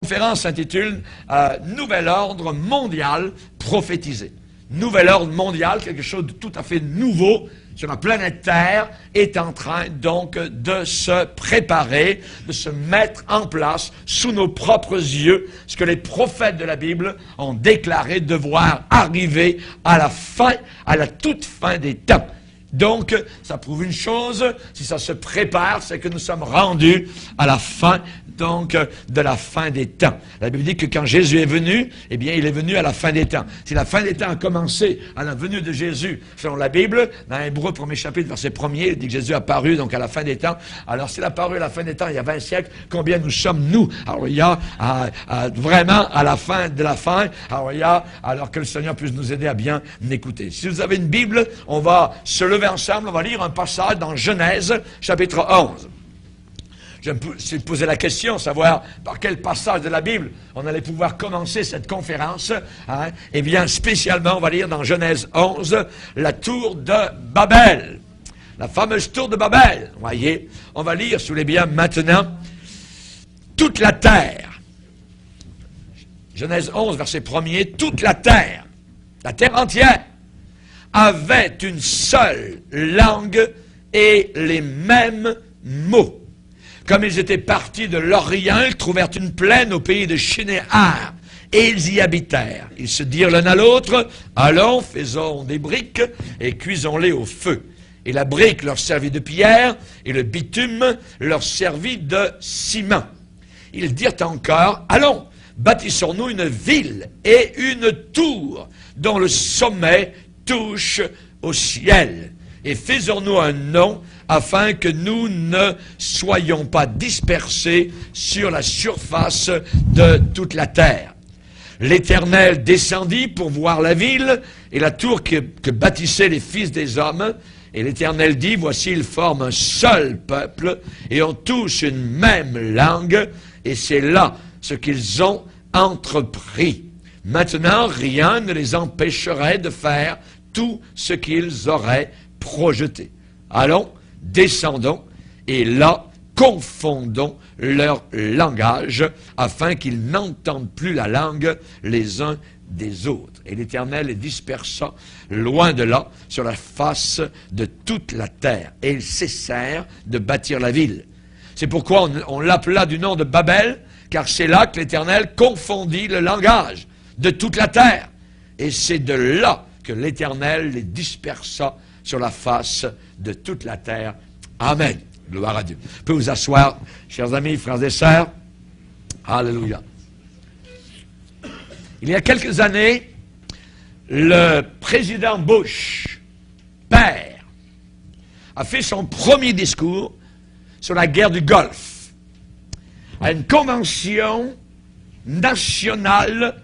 conférence s'intitule Nouvel ordre mondial prophétisé. Nouvel ordre mondial, quelque chose de tout à fait nouveau sur la planète Terre, est en train donc de se préparer, de se mettre en place sous nos propres yeux, ce que les prophètes de la Bible ont déclaré devoir arriver à la fin, à la toute fin des temps. Donc, ça prouve une chose, si ça se prépare, c'est que nous sommes rendus à la fin, donc, de la fin des temps. La Bible dit que quand Jésus est venu, eh bien, il est venu à la fin des temps. Si la fin des temps a commencé à la venue de Jésus, selon la Bible, dans Hébreux 1er chapitre, verset 1er, il dit que Jésus a paru, donc, à la fin des temps. Alors, s'il a paru à la fin des temps, il y a 20 siècles, combien nous sommes, nous? Alors, il y a, vraiment, à la fin de la fin, alors que le Seigneur puisse nous aider à bien écouter. Si vous avez une Bible, on va se lever ensemble, on va lire un passage dans Genèse, chapitre 11. Je me suis posé la question, savoir par quel passage de la Bible on allait pouvoir commencer cette conférence. Eh bien, spécialement, on va lire dans Genèse 11, la tour de Babel. La fameuse tour de Babel. Vous voyez, on va lire, si vous voulez bien, maintenant, toute la terre. Genèse 11, verset 1er, toute la terre entière, avait une seule langue et les mêmes mots. Comme ils étaient partis de l'Orient, ils trouvèrent une plaine au pays de Shinéar, et ils y habitèrent. Ils se dirent l'un à l'autre, allons, faisons des briques, et cuisons-les au feu. Et la brique leur servit de pierre, et le bitume leur servit de ciment. Ils dirent encore, allons, bâtissons-nous une ville et une tour, dont le sommet touche au ciel, et faisons-nous un nom, afin que nous ne soyons pas dispersés sur la surface de toute la terre. L'Éternel descendit pour voir la ville et la tour que bâtissaient les fils des hommes. Et l'Éternel dit, voici, ils forment un seul peuple et ont tous une même langue, et c'est là ce qu'ils ont entrepris. Maintenant, rien ne les empêcherait de faire tout ce qu'ils auraient projeté. Allons, descendons, et là, confondons leur langage, afin qu'ils n'entendent plus la langue les uns des autres. Et l'Éternel les dispersa loin de là, sur la face de toute la terre. Et ils cessèrent de bâtir la ville. C'est pourquoi on l'appela du nom de Babel, car c'est là que l'Éternel confondit le langage de toute la terre. Et c'est de là que l'Éternel les dispersa sur la face de toute la terre. Amen. Gloire à Dieu. Vous pouvez vous asseoir, chers amis, frères et sœurs. Alléluia. Il y a quelques années, le président Bush, père, a fait son premier discours sur la guerre du Golfe à une convention nationale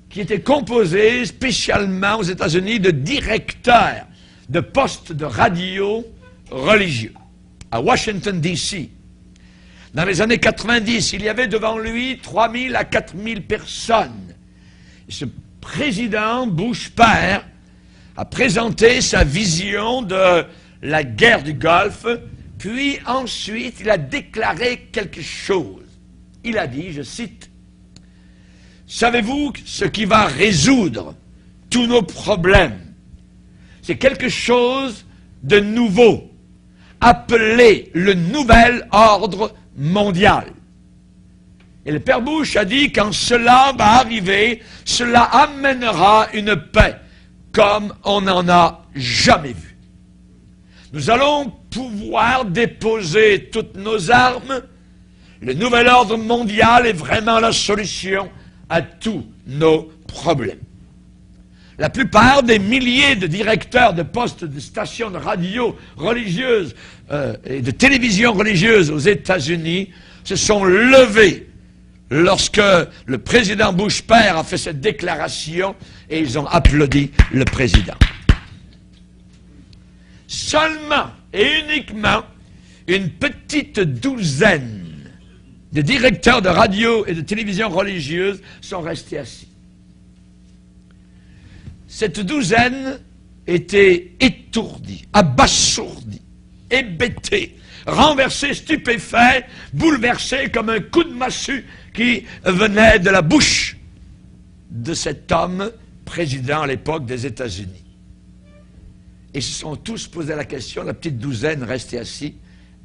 qui était composée spécialement aux États-Unis de directeurs de postes de radio religieux à Washington, D.C. Dans les années 90, il y avait devant lui 3000 à 4000 personnes. Et ce président Bush père a présenté sa vision de la guerre du Golfe, puis ensuite il a déclaré quelque chose. Il a dit, je cite, « Savez-vous ce qui va résoudre tous nos problèmes? C'est quelque chose de nouveau, appelé le nouvel ordre mondial. » Et le père Bush a dit, quand cela va arriver, cela amènera une paix comme on n'en a jamais vu. Nous allons pouvoir déposer toutes nos armes. Le nouvel ordre mondial est vraiment la solution à tous nos problèmes. La plupart des milliers de directeurs de postes de stations de radio religieuses et de télévision religieuse aux États-Unis se sont levés lorsque le président Bush père a fait cette déclaration et ils ont applaudi le président. Seulement et uniquement une petite douzaine de directeurs de radio et de télévision religieuse sont restés assis. Cette douzaine était étourdie, abasourdie, hébétée, renversée, stupéfaite, bouleversée comme un coup de massue qui venaient de la bouche de cet homme président à l'époque des États-Unis. Et se sont tous posé la question, la petite douzaine restée assise,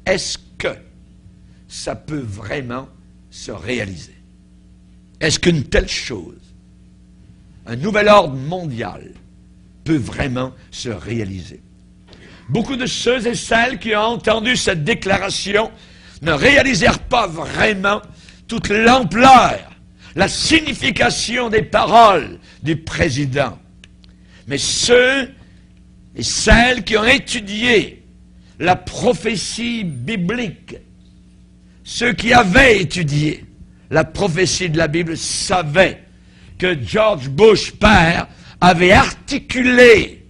est-ce que ça peut vraiment se réaliser? Est-ce qu'une telle chose, un nouvel ordre mondial, peut vraiment se réaliser? Beaucoup de ceux et celles qui ont entendu cette déclaration ne réalisèrent pas vraiment toute l'ampleur, la signification des paroles du président. Mais ceux et celles qui ont étudié la prophétie biblique, ceux qui avaient étudié la prophétie de la Bible savaient que George Bush père avait articulé,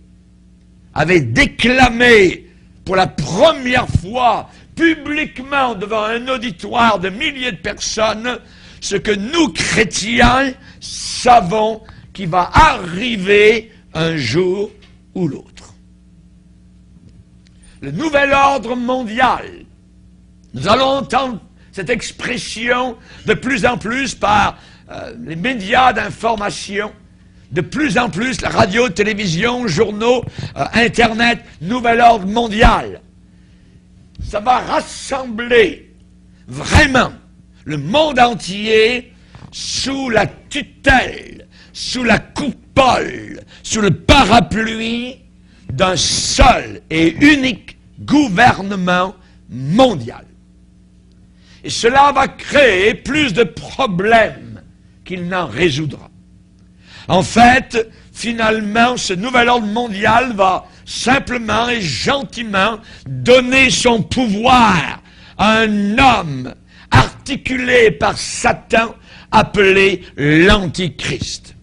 avait déclamé pour la première fois publiquement devant un auditoire de milliers de personnes ce que nous, chrétiens, savons qui va arriver un jour ou l'autre. Le nouvel ordre mondial. Nous allons entendre cette expression de plus en plus par les médias d'information, de plus en plus la radio, télévision, journaux, Internet, nouvel ordre mondial. Ça va rassembler vraiment le monde entier sous la tutelle, sous la coupole, sous le parapluie d'un seul et unique gouvernement mondial. Et cela va créer plus de problèmes qu'il n'en résoudra. En fait, finalement, ce nouvel ordre mondial va simplement et gentiment donner son pouvoir à un homme articulé par Satan appelé l'Antichrist.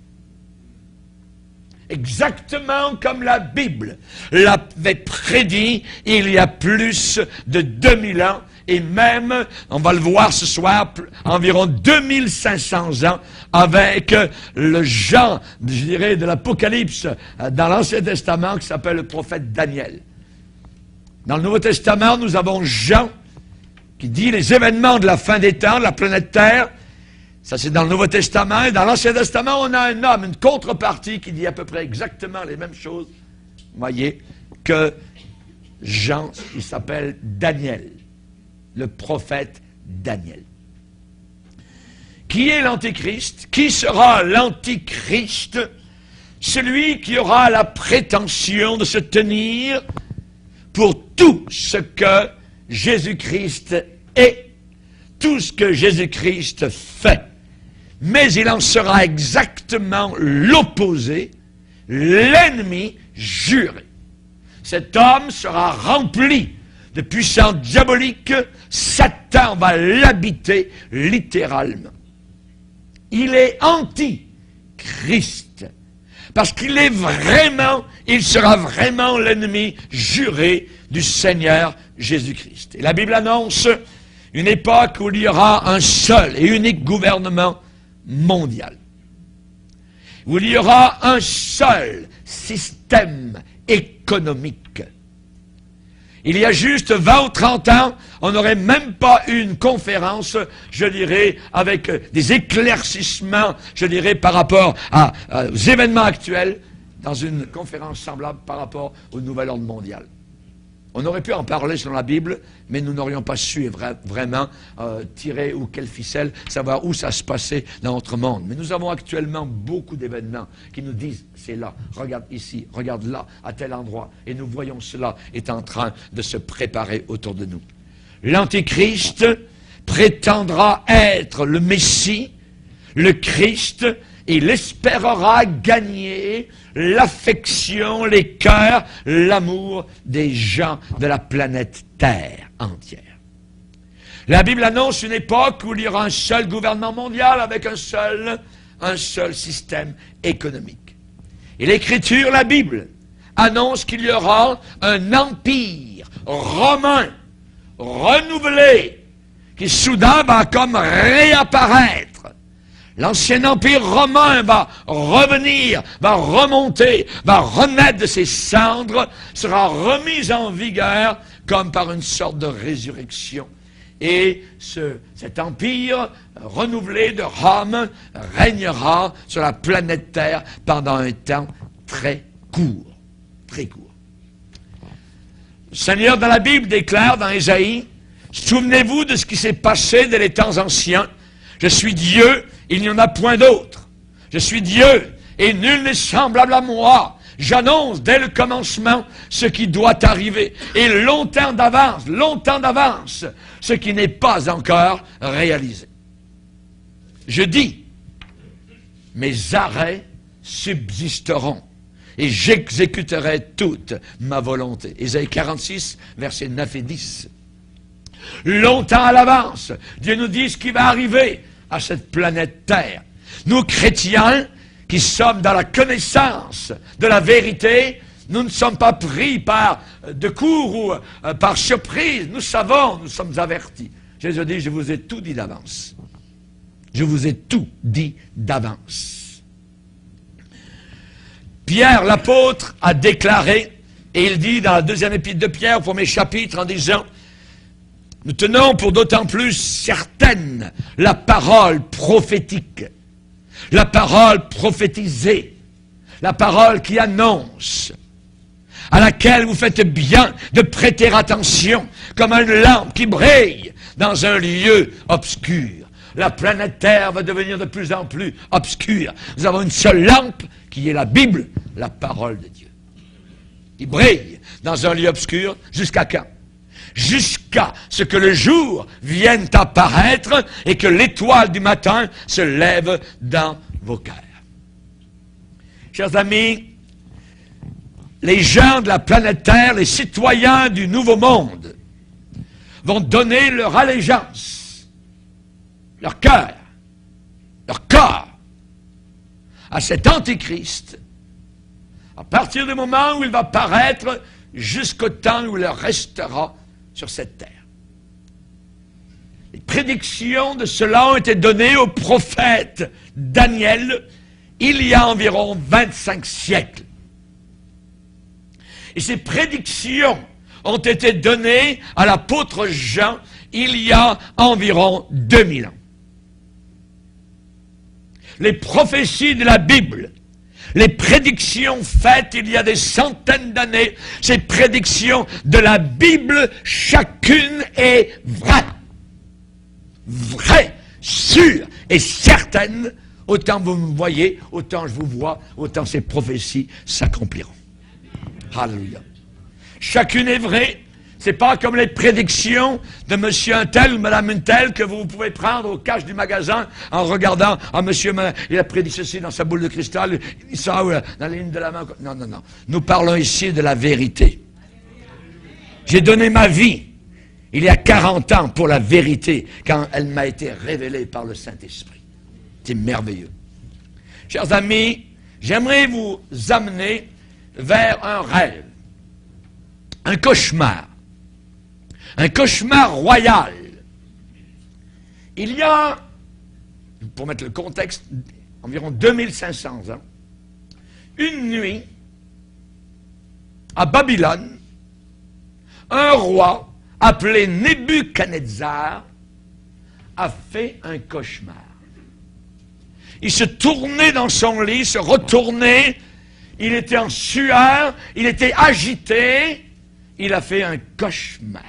Exactement comme la Bible l'avait prédit il y a plus de 2000 ans, et même, on va le voir ce soir, environ 2500 ans, avec le Jean, je dirais, de l'Apocalypse dans l'Ancien Testament, qui s'appelle le prophète Daniel. Dans le Nouveau Testament, nous avons Jean, qui dit les événements de la fin des temps, de la planète Terre. Ça, c'est dans le Nouveau Testament. Et dans l'Ancien Testament, on a un homme, une contrepartie, qui dit à peu près exactement les mêmes choses, voyez, que Jean, il s'appelle Daniel, le prophète Daniel. Qui est l'Antichrist? Qui sera l'Antichrist? Celui qui aura la prétention de se tenir pour tout ce que Jésus-Christ est, tout ce que Jésus-Christ fait. Mais il en sera exactement l'opposé, l'ennemi juré. Cet homme sera rempli de puissance diabolique. Satan va l'habiter littéralement. Il est anti-Christ. Parce qu'il est vraiment, il sera vraiment l'ennemi juré du Seigneur Jésus-Christ. Et la Bible annonce une époque où il y aura un seul et unique gouvernement mondial. Où il y aura un seul système économique. Il y a juste 20 ou 30 ans, on n'aurait même pas eu une conférence, je dirais, avec des éclaircissements, je dirais, par rapport aux événements actuels, dans une conférence semblable par rapport au nouvel ordre mondial. On aurait pu en parler selon la Bible, mais nous n'aurions pas su vraiment tirer ou quelle ficelle, savoir où ça se passait dans notre monde. Mais nous avons actuellement beaucoup d'événements qui nous disent, c'est là, regarde ici, regarde là, à tel endroit, et nous voyons cela est en train de se préparer autour de nous. L'Antichrist prétendra être le Messie, le Christ, et il espérera gagner l'affection, les cœurs, l'amour des gens de la planète Terre entière. La Bible annonce une époque où il y aura un seul gouvernement mondial avec un seul système économique. Et l'Écriture, la Bible, annonce qu'il y aura un empire romain renouvelé qui soudain va comme réapparaître. L'ancien empire romain va revenir, va remonter, va renaître de ses cendres, sera remis en vigueur comme par une sorte de résurrection. Et cet empire renouvelé de Rome régnera sur la planète Terre pendant un temps très court. Très court. Le Seigneur dans la Bible déclare dans Ésaïe, souvenez-vous de ce qui s'est passé dès les temps anciens. Je suis Dieu, il n'y en a point d'autre. Je suis Dieu, et nul n'est semblable à moi. J'annonce dès le commencement ce qui doit arriver. Et longtemps d'avance, ce qui n'est pas encore réalisé. Je dis, mes arrêts subsisteront, et j'exécuterai toute ma volonté. Ésaïe 46, versets 9 et 10. Longtemps à l'avance, Dieu nous dit ce qui va arriver à cette planète Terre. Nous, chrétiens, qui sommes dans la connaissance de la vérité, nous ne sommes pas pris par de court ou par surprise. Nous savons, nous sommes avertis. Jésus dit, je vous ai tout dit d'avance. Je vous ai tout dit d'avance. Pierre, l'apôtre, a déclaré, et il dit dans la deuxième épître de Pierre, au premier chapitre, en disant, nous tenons pour d'autant plus certaine la parole prophétique, la parole prophétisée, la parole qui annonce, à laquelle vous faites bien de prêter attention, comme une lampe qui brille dans un lieu obscur. La planète Terre va devenir de plus en plus obscure. Nous avons une seule lampe, qui est la Bible, la parole de Dieu, qui brille dans un lieu obscur, jusqu'à quand? Jusqu'à ce que le jour vienne apparaître et que l'étoile du matin se lève dans vos cœurs. Chers amis, les gens de la planète Terre, les citoyens du Nouveau Monde, vont donner leur allégeance, leur cœur, leur corps à cet Antichrist à partir du moment où il va paraître jusqu'au temps où il restera sur cette terre. Les prédictions de cela ont été données au prophète Daniel il y a environ 25 siècles. Et ces prédictions ont été données à l'apôtre Jean il y a environ 2000 ans. Les prophéties de la Bible, les prédictions faites il y a des centaines d'années, ces prédictions de la Bible, chacune est vraie. Vraie, sûre et certaine. Autant vous me voyez, autant je vous vois, autant ces prophéties s'accompliront. Alléluia. Chacune est vraie. C'est pas comme les prédictions de monsieur un tel ou madame un tel que vous pouvez prendre au cache du magasin en regardant, monsieur, il a prédit ceci dans sa boule de cristal, il dit ça dans la ligne de la main. Non, non, non. Nous parlons ici de la vérité. J'ai donné ma vie il y a 40 ans pour la vérité quand elle m'a été révélée par le Saint-Esprit. C'est merveilleux. Chers amis, j'aimerais vous amener vers un rêve, un cauchemar royal. Il y a, pour mettre le contexte, environ 2500 ans, une nuit, à Babylone, un roi appelé Nebuchadnezzar a fait un cauchemar. Il se tournait dans son lit, se retournait, il était en sueur, il était agité, il a fait un cauchemar.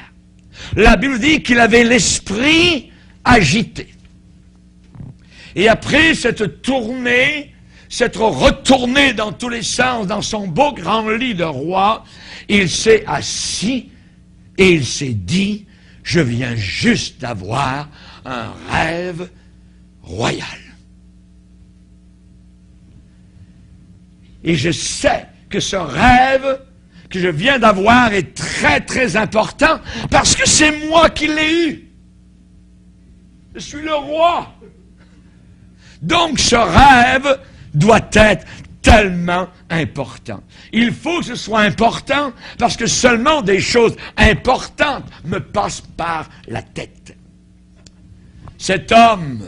La Bible dit qu'il avait l'esprit agité. Et après cette tournée, s'être retourné dans tous les sens dans son beau grand lit de roi, il s'est assis et il s'est dit, je viens juste d'avoir un rêve royal. Et je sais que ce rêve que je viens d'avoir est très, très important parce que c'est moi qui l'ai eu. Je suis le roi. Donc ce rêve doit être tellement important. Il faut que ce soit important parce que seulement des choses importantes me passent par la tête. Cet homme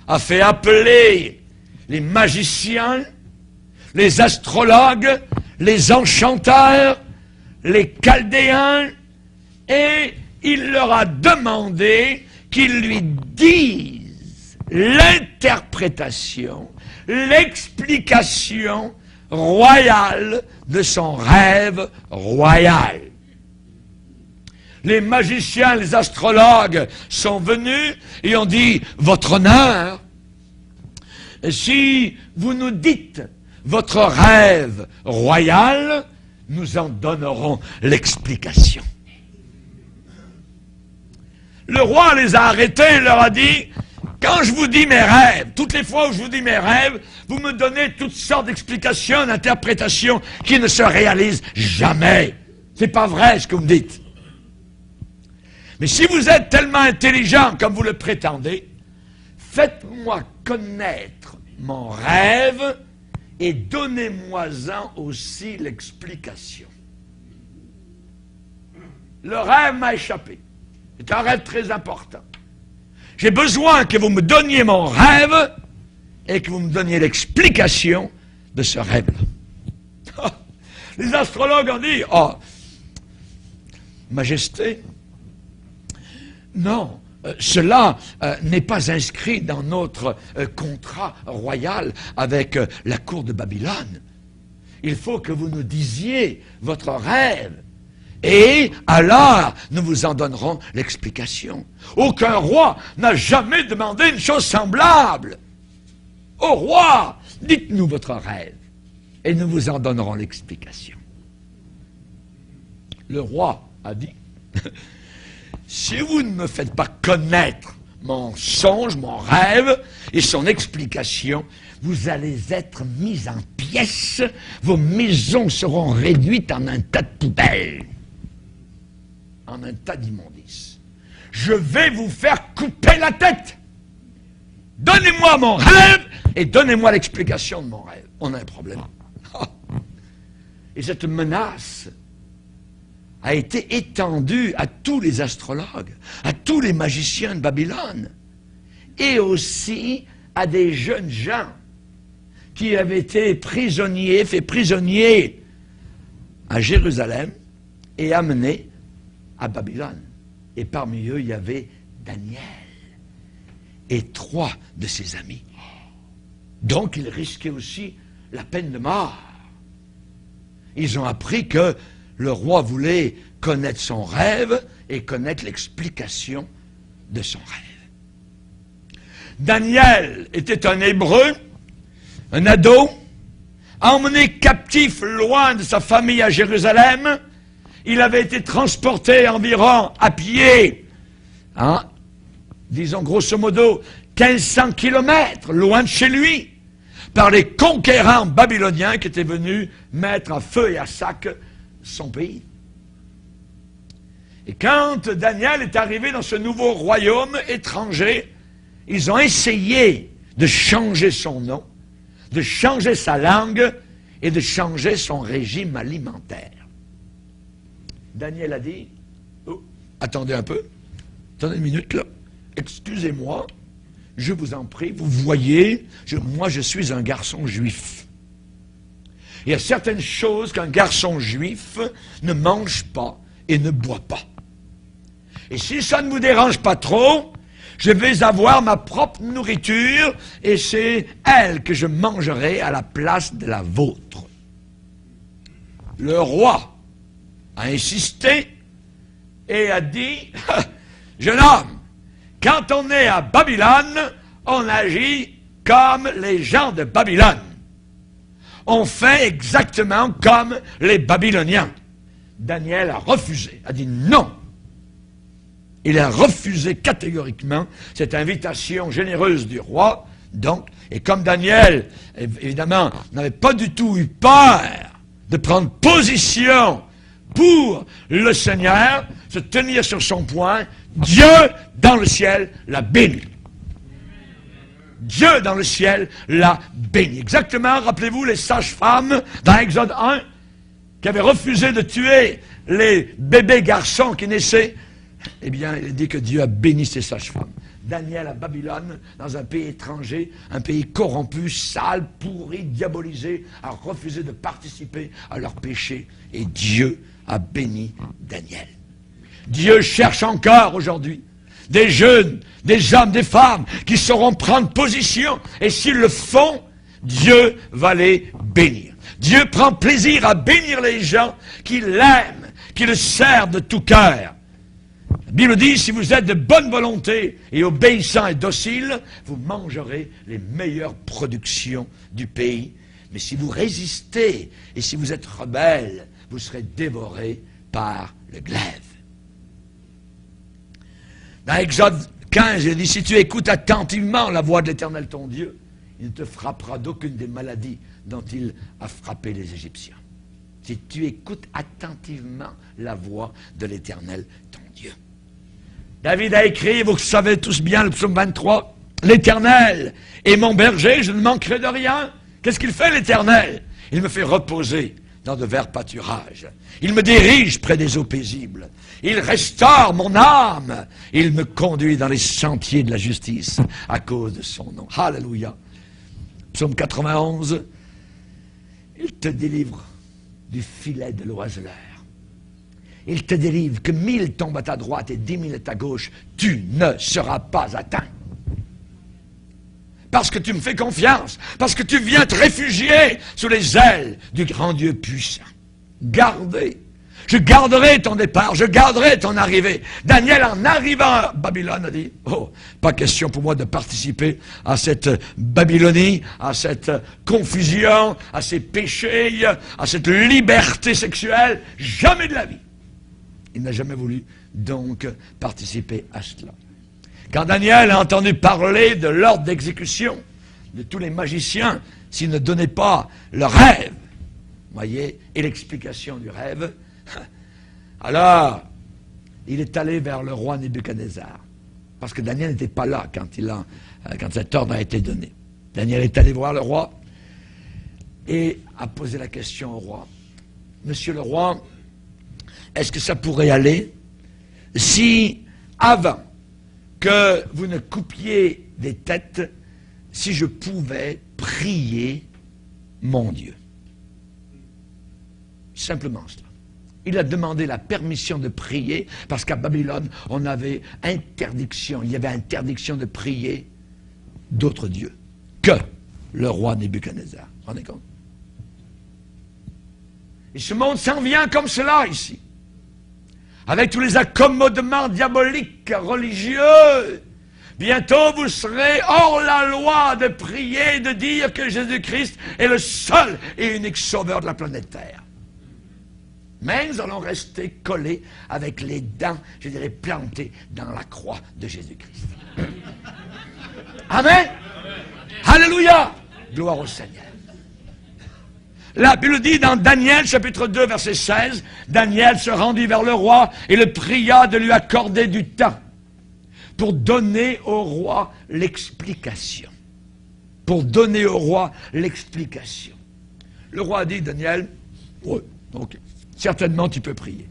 a fait appeler les magiciens, les astrologues, les enchanteurs, les chaldéens, et il leur a demandé qu'ils lui disent l'interprétation, l'explication royale de son rêve royal. Les magiciens, les astrologues sont venus et ont dit, votre honneur, si vous nous dites votre rêve royal, nous en donnerons l'explication. Le roi les a arrêtés et leur a dit, quand je vous dis mes rêves, toutes les fois où je vous dis mes rêves, vous me donnez toutes sortes d'explications, d'interprétations qui ne se réalisent jamais. C'est pas vrai ce que vous me dites. Mais si vous êtes tellement intelligent comme vous le prétendez, faites-moi connaître mon rêve et donnez-moi-en aussi l'explication. Le rêve m'a échappé. C'est un rêve très important. J'ai besoin que vous me donniez mon rêve et que vous me donniez l'explication de ce rêve-là. Les astrologues ont dit, oh, Majesté, non, cela n'est pas inscrit dans notre contrat royal avec la cour de Babylone. Il faut que vous nous disiez votre rêve. Et alors, nous vous en donnerons l'explication. Aucun roi n'a jamais demandé une chose semblable. Ô roi, dites-nous votre rêve, et nous vous en donnerons l'explication. Le roi a dit, si vous ne me faites pas connaître mon songe, mon rêve et son explication, vous allez être mis en pièces, vos maisons seront réduites en un tas de poubelles, en un tas d'immondices. Je vais vous faire couper la tête. Donnez-moi mon rêve et donnez-moi l'explication de mon rêve. On a un problème. Et cette menace a été étendue à tous les astrologues, à tous les magiciens de Babylone, et aussi à des jeunes gens qui avaient été faits prisonniers à Jérusalem et amenés à Babylone. Et parmi eux, il y avait Daniel et 3 de ses amis. Donc, ils risquaient aussi la peine de mort. Ils ont appris que le roi voulait connaître son rêve et connaître l'explication de son rêve. Daniel était un Hébreu, un ado, emmené captif loin de sa famille à Jérusalem. Il avait été transporté environ à pied, disons grosso modo 1500 kilomètres loin de chez lui, par les conquérants babyloniens qui étaient venus mettre à feu et à sac son pays. Et quand Daniel est arrivé dans ce nouveau royaume étranger, ils ont essayé de changer son nom, de changer sa langue et de changer son régime alimentaire. Daniel a dit, oh, attendez un peu, attendez une minute là, excusez-moi, je vous en prie, vous voyez, moi je suis un garçon juif. Il y a certaines choses qu'un garçon juif ne mange pas et ne boit pas. Et si ça ne vous dérange pas trop, je vais avoir ma propre nourriture et c'est elle que je mangerai à la place de la vôtre. Le roi a insisté et a dit, jeune homme, quand on est à Babylone, on agit comme les gens de Babylone. On fait exactement comme les Babyloniens. Daniel a refusé, a dit non. Il a refusé catégoriquement cette invitation généreuse du roi. Donc, et comme Daniel, évidemment, n'avait pas du tout eu peur de prendre position pour le Seigneur, se tenir sur son point, Dieu dans le ciel l'a béni. Dieu dans le ciel l'a béni. Exactement, rappelez-vous les sages-femmes dans Exode 1 qui avaient refusé de tuer les bébés garçons qui naissaient. Eh bien, il dit que Dieu a béni ces sages-femmes. Daniel à Babylone, dans un pays étranger, un pays corrompu, sale, pourri, diabolisé, a refusé de participer à leur péché. Et Dieu a béni Daniel. Dieu cherche encore aujourd'hui des jeunes, des hommes, des femmes qui sauront prendre position. Et s'ils le font, Dieu va les bénir. Dieu prend plaisir à bénir les gens qui l'aiment, qui le servent de tout cœur. La Bible dit, si vous êtes de bonne volonté et obéissants et dociles, vous mangerez les meilleures productions du pays. Mais si vous résistez et si vous êtes rebelles, vous serez dévorés par le glaive. Dans Exode 15, il dit, si tu écoutes attentivement la voix de l'Éternel ton Dieu, il ne te frappera d'aucune des maladies dont il a frappé les Égyptiens. Si tu écoutes attentivement la voix de l'Éternel ton Dieu. David a écrit, vous savez tous bien, le psaume 23, l'Éternel est mon berger, je ne manquerai de rien. Qu'est-ce qu'il fait l'Éternel? Il me fait reposer dans de verts pâturages. Il me dirige près des eaux paisibles. Il restaure mon âme. Il me conduit dans les sentiers de la justice à cause de son nom. Alléluia. Psaume 91. Il te délivre du filet de l'oiseleur. Il te délivre, que 1000 tombent à ta droite et 10 000 à ta gauche, tu ne seras pas atteint. Parce que tu me fais confiance, parce que tu viens te réfugier sous les ailes du grand Dieu puissant. Gardez. Je garderai ton départ, je garderai ton arrivée. Daniel, en arrivant à Babylone, a dit, oh, pas question pour moi de participer à cette Babylonie, à cette confusion, à ces péchés, à cette liberté sexuelle. Jamais de la vie. Il n'a jamais voulu donc participer à cela. Quand Daniel a entendu parler de l'ordre d'exécution de tous les magiciens, s'ils ne donnaient pas le rêve, voyez, et l'explication du rêve, alors il est allé vers le roi Nebuchadnezzar. Parce que Daniel n'était pas là quand cet ordre a été donné. Daniel est allé voir le roi et a posé la question au roi. Monsieur le roi, est-ce que ça pourrait aller si, avant que vous ne coupiez des têtes, si je pouvais prier mon Dieu? Simplement cela. Il a demandé la permission de prier, parce qu'à Babylone, il y avait interdiction de prier d'autres dieux que le roi Nebuchadnezzar. Vous vous rendez compte? Et ce monde s'en vient comme cela ici, avec tous les accommodements diaboliques, religieux. Bientôt, vous serez hors la loi de prier, de dire que Jésus-Christ est le seul et unique sauveur de la planète Terre. Mais nous allons rester collés avec les dents, je dirais, plantées dans la croix de Jésus-Christ. Amen. Alléluia. Gloire au Seigneur. La Bible dit dans Daniel, chapitre 2, verset 16, Daniel se rendit vers le roi et le pria de lui accorder du temps pour donner au roi l'explication. Pour donner au roi l'explication. Le roi a dit, Daniel, oui, ok. Certainement, tu peux prier.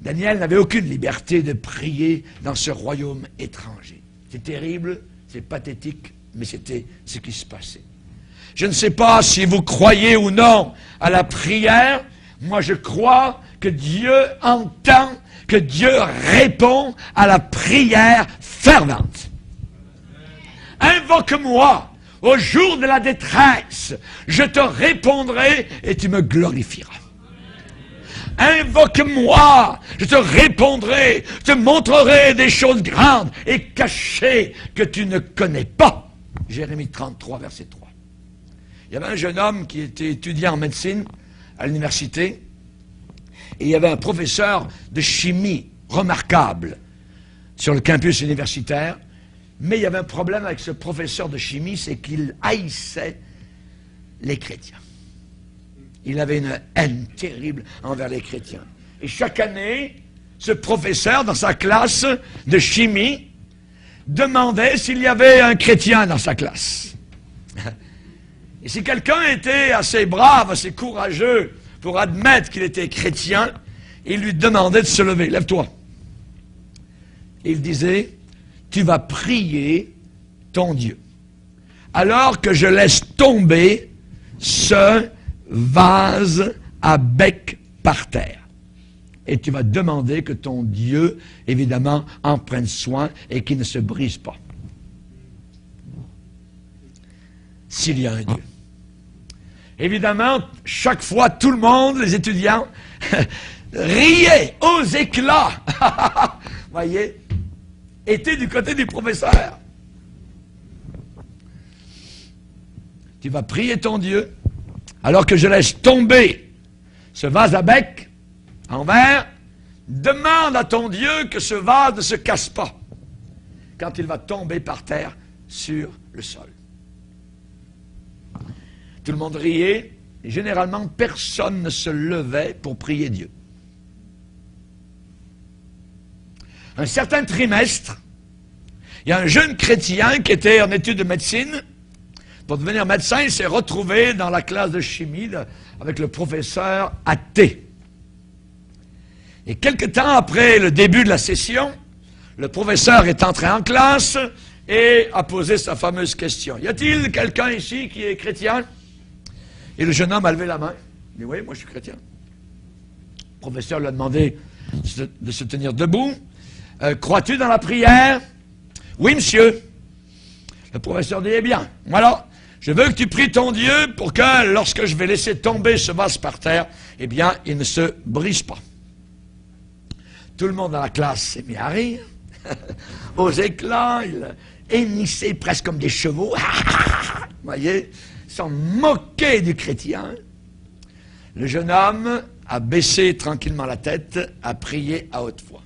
Daniel n'avait aucune liberté de prier dans ce royaume étranger. C'est terrible, c'est pathétique, mais c'était ce qui se passait. Je ne sais pas si vous croyez ou non à la prière. Moi, je crois que Dieu entend, que Dieu répond à la prière fervente. Invoque-moi au jour de la détresse. Je te répondrai et tu me glorifieras. Invoque-moi, je te répondrai, je te montrerai des choses grandes et cachées que tu ne connais pas. Jérémie 33, verset 3. Il y avait un jeune homme qui était étudiant en médecine à l'université et il y avait un professeur de chimie remarquable sur le campus universitaire, mais il y avait un problème avec ce professeur de chimie, c'est qu'il haïssait les chrétiens. Il avait une haine terrible envers les chrétiens. Et chaque année, ce professeur, dans sa classe de chimie, demandait s'il y avait un chrétien dans sa classe. Et si quelqu'un était assez brave, assez courageux pour admettre qu'il était chrétien, il lui demandait de se lever. Lève-toi. Et il disait, tu vas prier ton Dieu. Alors que je laisse tomber ce vase à bec par terre. et tu vas demander que ton Dieu, évidemment, en prenne soin et qu'il ne se brise pas. S'il y a un Dieu. Évidemment, chaque fois, tout le monde, les étudiants, riaient aux éclats. Voyez, étaient du côté du professeur. Tu vas prier ton Dieu, alors que je laisse tomber ce vase à bec en verre, demande à ton Dieu que ce vase ne se casse pas quand il va tomber par terre sur le sol. Tout le monde riait, et généralement personne ne se levait pour prier Dieu. Un certain trimestre, il y a un jeune chrétien qui était en études de médecine. Pour devenir médecin, il s'est retrouvé dans la classe de chimie avec le professeur athée. Et quelque temps après le début de la session, le professeur est entré en classe et a posé sa fameuse question. Y a-t-il quelqu'un ici qui est chrétien? Et le jeune homme a levé la main. Il dit, oui, moi je suis chrétien. Le professeur lui a demandé de se tenir debout. Crois-tu dans la prière? Oui, monsieur. Le professeur dit, eh bien, voilà, je veux que tu pries ton Dieu pour que, lorsque je vais laisser tomber ce vase par terre, eh bien, il ne se brise pas. Tout le monde dans la classe s'est mis à rire, aux éclats, ils hennissaient presque comme des chevaux. Vous voyez, ils sont moqués du chrétien. Le jeune homme a baissé tranquillement la tête, a prié à haute voix.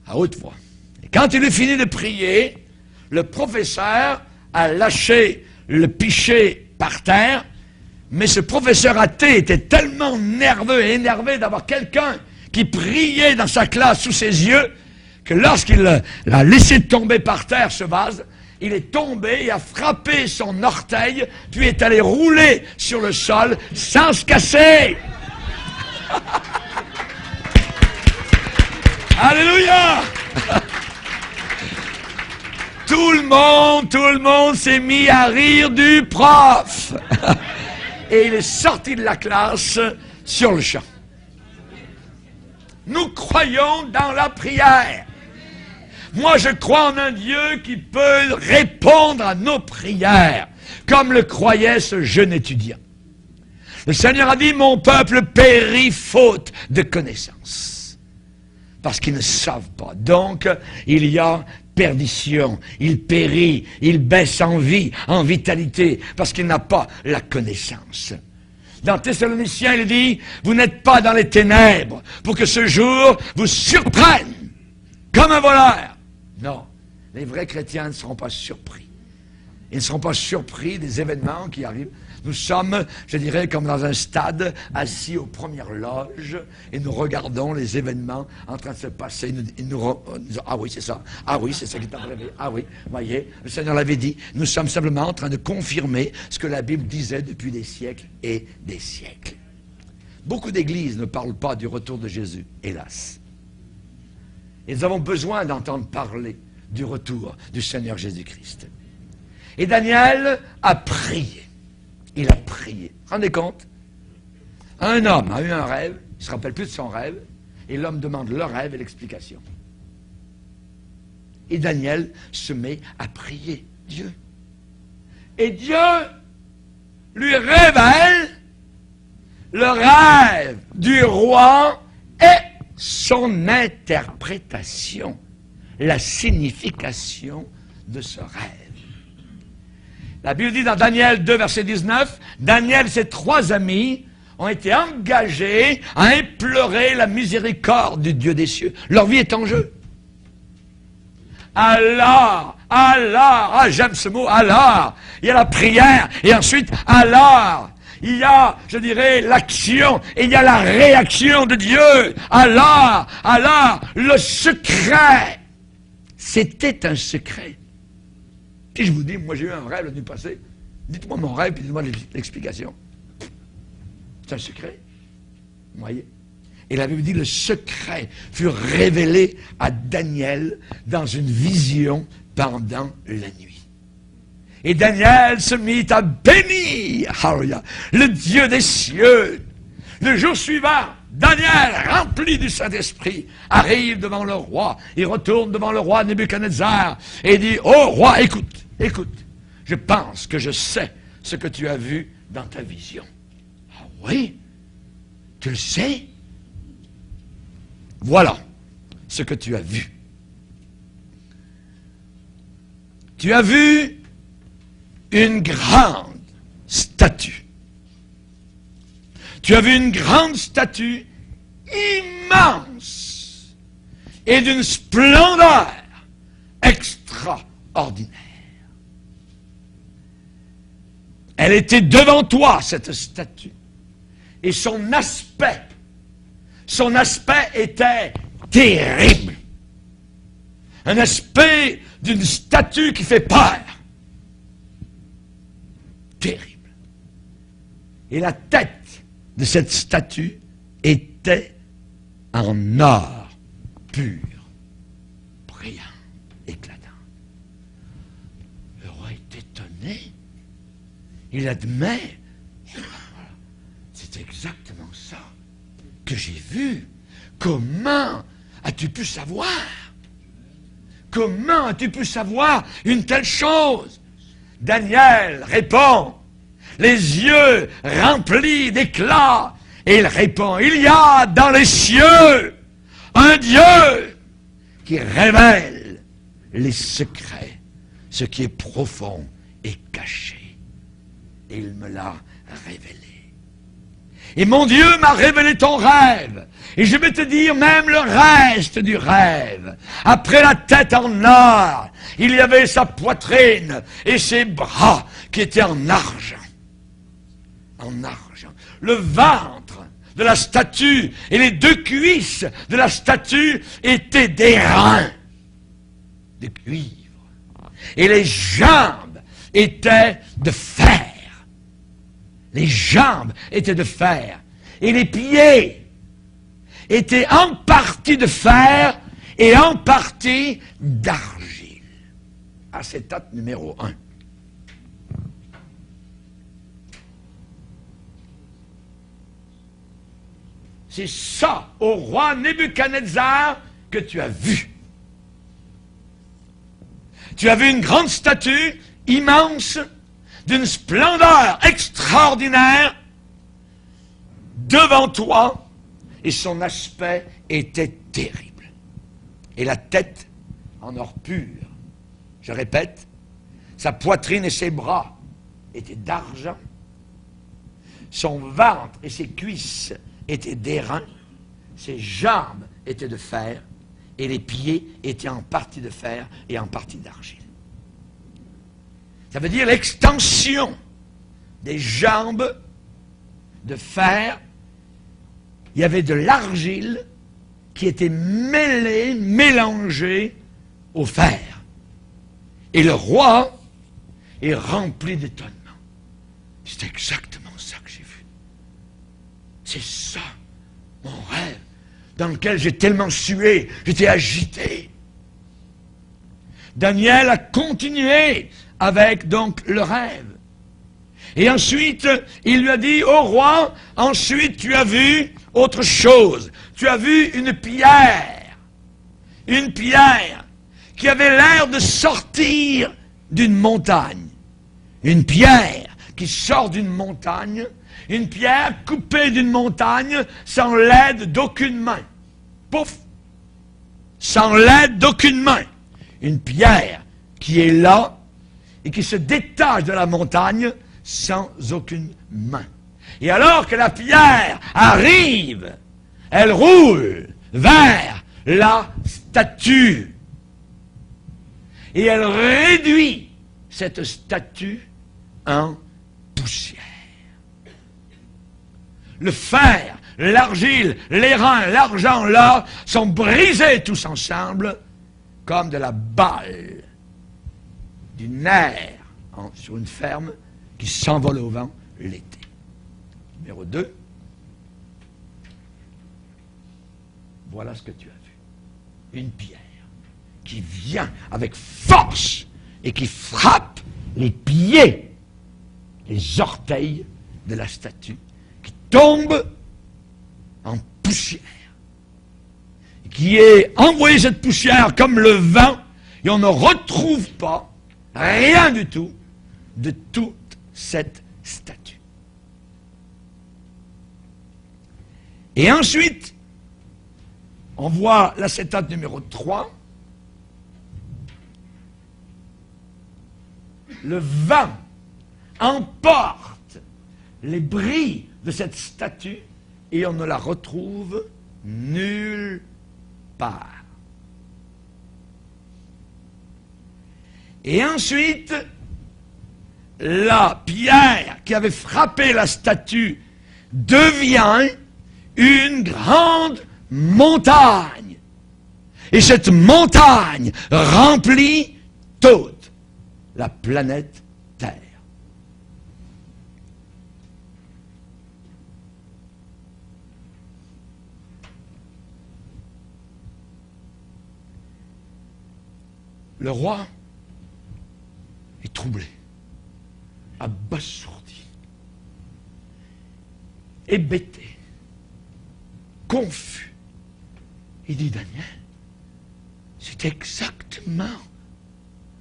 À haute voix. Et quand il eut fini de prier, le professeur a lâché le pichet par terre, mais ce professeur athée était tellement nerveux et énervé d'avoir quelqu'un qui priait dans sa classe sous ses yeux, que lorsqu'il a laissé tomber par terre ce vase, il est tombé et a frappé son orteil, puis est allé rouler sur le sol sans se casser. Alléluia! Tout le monde s'est mis à rire du prof. Et il est sorti de la classe sur le champ. Nous croyons dans la prière. Moi, je crois en un Dieu qui peut répondre à nos prières, comme le croyait ce jeune étudiant. Le Seigneur a dit, mon peuple périt faute de connaissance. Parce qu'ils ne savent pas. Donc, il y a perdition, il périt, il baisse en vie, en vitalité, parce qu'il n'a pas la connaissance. Dans Thessaloniciens, il dit, vous n'êtes pas dans les ténèbres, pour que ce jour vous surprenne, comme un voleur. Non, les vrais chrétiens ne seront pas surpris. Ils ne seront pas surpris des événements qui arrivent. Nous sommes, je dirais, comme dans un stade, assis aux premières loges, et nous regardons les événements en train de se passer. Ah oui, c'est ça. Ah oui, c'est ça qui est en train de arriver. Ah oui, voyez, le Seigneur l'avait dit. Nous sommes simplement en train de confirmer ce que la Bible disait depuis des siècles et des siècles. Beaucoup d'églises ne parlent pas du retour de Jésus, hélas. Et nous avons besoin d'entendre parler du retour du Seigneur Jésus-Christ. Et Daniel a prié. Il a prié. Rendez compte? Un homme a eu un rêve, il ne se rappelle plus de son rêve, et l'homme demande le rêve et l'explication. Et Daniel se met à prier Dieu. Et Dieu lui révèle le rêve du roi et son interprétation, la signification de ce rêve. La Bible dit dans Daniel 2, verset 19, Daniel et ses 3 amis ont été engagés à implorer la miséricorde du Dieu des cieux. Leur vie est en jeu. Allah, j'aime ce mot, Allah. Il y a la prière, et ensuite Allah. Il y a, je dirais, l'action, et il y a la réaction de Dieu. Allah, le secret. C'était un secret. Puis je vous dis, moi j'ai eu un rêve la nuit passée. Dites-moi mon rêve, puis dites-moi l'explication. C'est un secret. Vous voyez? Et la Bible dit, le secret fut révélé à Daniel dans une vision pendant la nuit. Et Daniel se mit à bénir, hallelujah, le Dieu des cieux. Le jour suivant, Daniel, rempli du Saint-Esprit, arrive devant le roi. Il retourne devant le roi Nebuchadnezzar et dit, « Oh roi, écoute, écoute, je pense que je sais ce que tu as vu dans ta vision. » « Ah oui? Tu le sais? Voilà ce que tu as vu. Tu as vu une grande statue. Tu as vu une grande statue immense et d'une splendeur extraordinaire. Elle était devant toi, cette statue, et son aspect était terrible. Un aspect d'une statue qui fait peur. Terrible. Et la tête de cette statue était en or pur, brillant, éclatant. Le roi est étonné. Il admet, c'est exactement ça que j'ai vu. Comment as-tu pu savoir? Comment as-tu pu savoir une telle chose? Daniel répond, les yeux remplis d'éclat, et il répond, il y a dans les cieux un Dieu qui révèle les secrets, ce qui est profond et caché. Et il me l'a révélé. Et mon Dieu m'a révélé ton rêve. Et je vais te dire même le reste du rêve. Après la tête en or, il y avait sa poitrine et ses bras qui étaient en argent. En argent. Le ventre de la statue et les deux cuisses de la statue étaient des reins de cuivre. Et les jambes étaient de fer. Les jambes étaient de fer. Et les pieds étaient en partie de fer et en partie d'argile. Acétate numéro 1. C'est ça, au roi Nebuchadnezzar, que tu as vu. Tu as vu une grande statue, immense, d'une splendeur extraordinaire, devant toi, et son aspect était terrible. Et la tête en or pur. Je répète, sa poitrine et ses bras étaient d'argent, son ventre et ses cuisses étaient d'airain, ses jambes étaient de fer, et les pieds étaient en partie de fer et en partie d'argile. Ça veut dire l'extension des jambes de fer. Il y avait de l'argile qui était mélangée au fer. Et le roi est rempli d'étonnement. C'est exactement ça que j'ai vu. C'est ça, mon rêve, dans lequel j'ai tellement sué, j'étais agité. Daniel a continué avec donc le rêve. Et ensuite, il lui a dit, ô roi, ensuite tu as vu autre chose. Tu as vu une pierre qui avait l'air de sortir d'une montagne. Une pierre qui sort d'une montagne, une pierre coupée d'une montagne sans l'aide d'aucune main. Pouf! Sans l'aide d'aucune main. Une pierre qui est là et qui se détache de la montagne sans aucune main. Et alors que la pierre arrive, elle roule vers la statue. Et elle réduit cette statue en poussière. Le fer, l'argile, l'airain, l'argent, l'or sont brisés tous ensemble comme de la balle du nerf sur une ferme qui s'envole au vent l'été. Numéro 2. Voilà ce que tu as vu. Une pierre qui vient avec force et qui frappe les pieds, les orteils de la statue, qui tombe en poussière, qui est envoyé cette poussière comme le vent, et on ne retrouve pas rien du tout de toute cette statue. Et ensuite, on voit l'acétate numéro 3. Le vent emporte les bris de cette statue et on ne la retrouve nulle part. Et ensuite, la pierre qui avait frappé la statue devient une grande montagne. Et cette montagne remplit toute la planète Terre. Le roi est troublé, abasourdi, hébété, confus. Il dit, Daniel, c'est exactement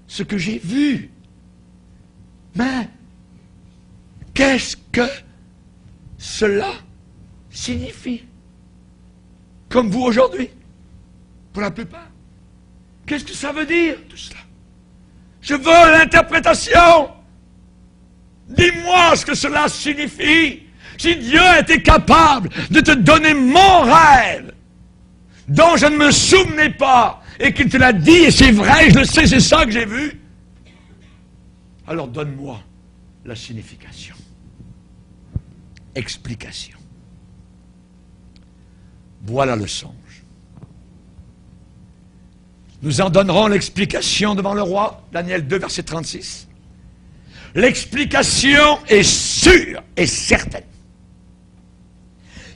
ce que j'ai vu. Mais qu'est-ce que cela signifie? Comme vous aujourd'hui, pour la plupart. Qu'est-ce que ça veut dire, tout cela? Je veux l'interprétation. Dis-moi ce que cela signifie. Si Dieu était capable de te donner mon rêve, dont je ne me souvenais pas, et qu'il te l'a dit, et c'est vrai, je le sais, c'est ça que j'ai vu, alors donne-moi la signification. Explication. Voilà le songe. Nous en donnerons l'explication devant le roi, Daniel 2, verset 36. L'explication est sûre et certaine.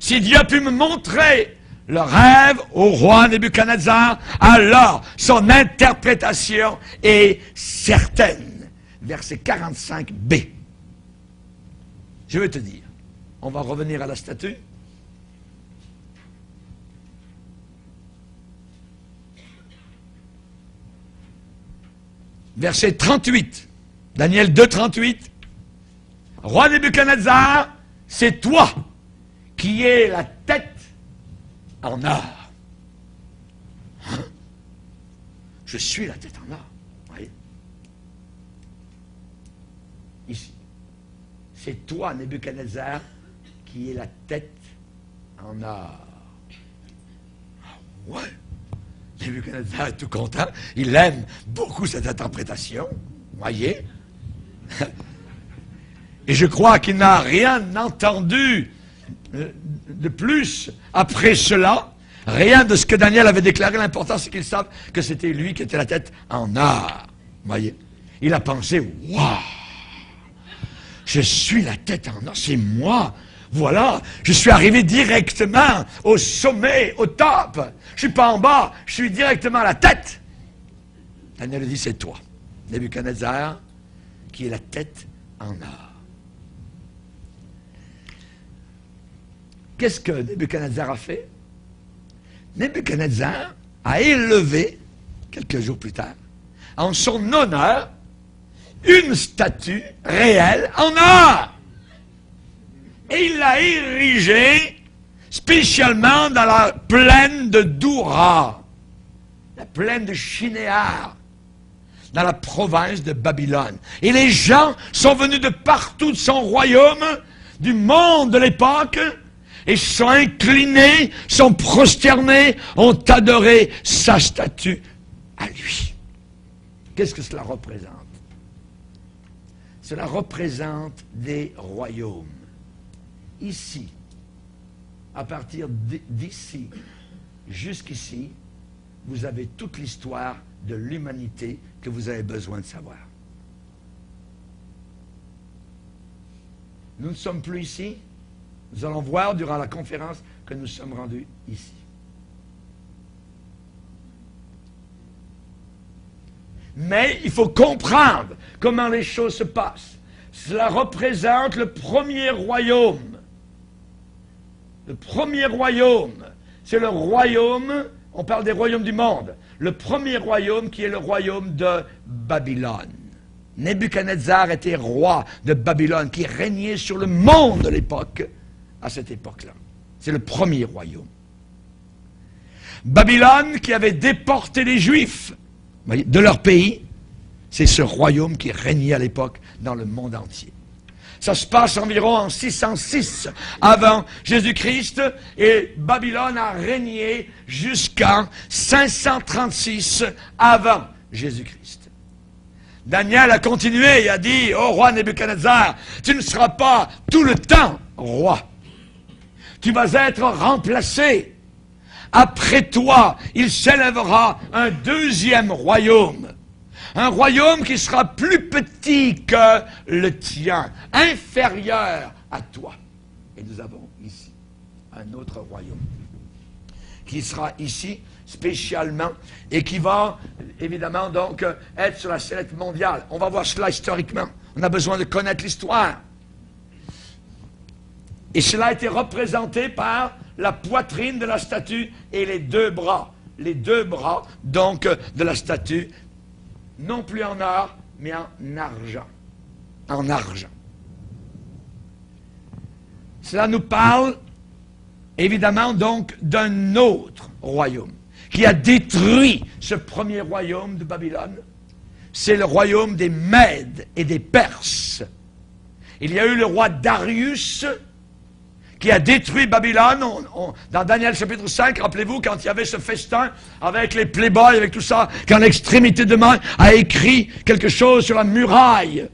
Si Dieu a pu me montrer le rêve au roi Nebuchadnezzar, alors son interprétation est certaine. Verset 45b. Je vais te dire, on va revenir à la statue. Verset 38, Daniel 2, 38. Roi Nebuchadnezzar, c'est toi qui es la tête en or. Hein? Je suis la tête en or. Voyez? Ici. C'est toi, Nebuchadnezzar, qui est la tête en or. Ah ouais. Nebuchadnezzar est tout content. Il aime beaucoup cette interprétation. Voyez? Et je crois qu'il n'a rien entendu de plus après cela. Rien de ce que Daniel avait déclaré. L'important, c'est qu'il savent que c'était lui qui était la tête en or. Voyez? Il a pensé, waouh! Je suis la tête en or, c'est moi. Voilà, je suis arrivé directement au sommet, au top. Je ne suis pas en bas, je suis directement à la tête. Daniel dit, c'est toi, Nebuchadnezzar, qui est la tête en or. Qu'est-ce que Nebuchadnezzar a fait? Nebuchadnezzar a élevé, quelques jours plus tard, en son honneur, une statue réelle en or. Et il l'a érigée spécialement dans la plaine de Doura, la plaine de Shinéar, dans la province de Babylone. Et les gens sont venus de partout de son royaume, du monde de l'époque, et sont inclinés, sont prosternés, ont adoré sa statue à lui. Qu'est-ce que cela représente? Cela représente des royaumes. Ici, à partir d'ici jusqu'ici, vous avez toute l'histoire de l'humanité que vous avez besoin de savoir. Nous ne sommes plus ici. Nous allons voir durant la conférence que nous sommes rendus ici. Mais il faut comprendre comment les choses se passent. Cela représente le premier royaume. Le premier royaume, c'est le royaume, on parle des royaumes du monde, le premier royaume qui est le royaume de Babylone. Nebuchadnezzar était roi de Babylone, qui régnait sur le monde à l'époque, à cette époque-là. C'est le premier royaume. Babylone, qui avait déporté les Juifs de leur pays, c'est ce royaume qui régnait à l'époque dans le monde entier. Ça se passe environ en 606 avant Jésus-Christ, et Babylone a régné jusqu'en 536 avant Jésus-Christ. Daniel a continué et a dit au roi Nebuchadnezzar, tu ne seras pas tout le temps roi. Tu vas être remplacé. Après toi, il s'élèvera un deuxième royaume. Un royaume qui sera plus petit que le tien, inférieur à toi. Et nous avons ici un autre royaume qui sera ici spécialement et qui va évidemment donc être sur la sellette mondiale. On va voir cela historiquement. On a besoin de connaître l'histoire. Et cela a été représenté par la poitrine de la statue et les deux bras. Les deux bras donc de la statue, non plus en or, mais en argent. En argent. Cela nous parle, évidemment, donc, d'un autre royaume qui a détruit ce premier royaume de Babylone. C'est le royaume des Mèdes et des Perses. Il y a eu le roi Darius qui a détruit Babylone. Dans Daniel chapitre 5, rappelez-vous, quand il y avait ce festin avec les playboys, avec tout ça, quand l'extrémité de main a écrit quelque chose sur la muraille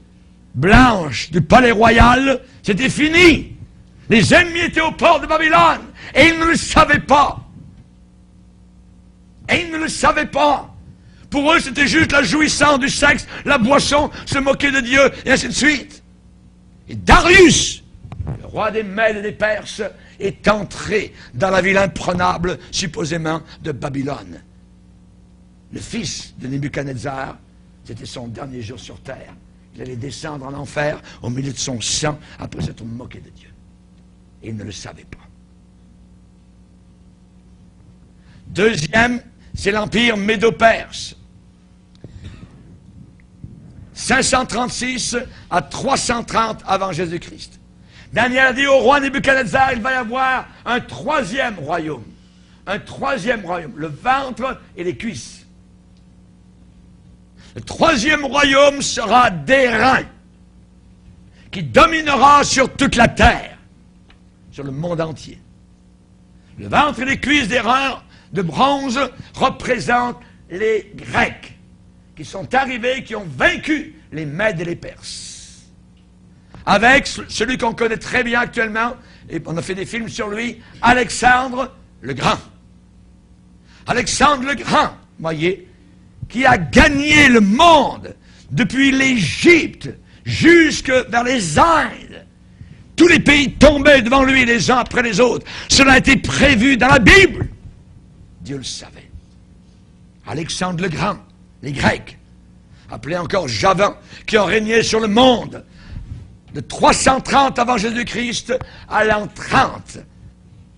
blanche du palais royal, c'était fini. Les ennemis étaient au port de Babylone et ils ne le savaient pas. Et ils ne le savaient pas. Pour eux, c'était juste la jouissance du sexe, la boisson, se moquer de Dieu, et ainsi de suite. Et Darius, le roi des Mèdes et des Perses, est entré dans la ville imprenable, supposément, de Babylone. Le fils de Nebuchadnezzar, c'était son dernier jour sur terre. Il allait descendre en enfer au milieu de son sang après s'être moqué de Dieu. Et il ne le savait pas. Deuxième, c'est l'empire médo-perse. 536 à 330 avant Jésus-Christ. Daniel a dit au roi Nebuchadnezzar, il va y avoir un troisième royaume. Un troisième royaume, le ventre et les cuisses. Le troisième royaume sera d'airain, qui dominera sur toute la terre, sur le monde entier. Le ventre et les cuisses d'airain de bronze représentent les Grecs, qui sont arrivés, qui ont vaincu les Mèdes et les Perses. Avec celui qu'on connaît très bien actuellement, et on a fait des films sur lui, Alexandre le Grand. Alexandre le Grand, voyez, qui a gagné le monde depuis l'Égypte jusque vers les Indes. Tous les pays tombaient devant lui les uns après les autres. Cela a été prévu dans la Bible. Dieu le savait. Alexandre le Grand, les Grecs, appelés encore Javan, qui ont régné sur le monde de 330 avant Jésus-Christ à l'an 30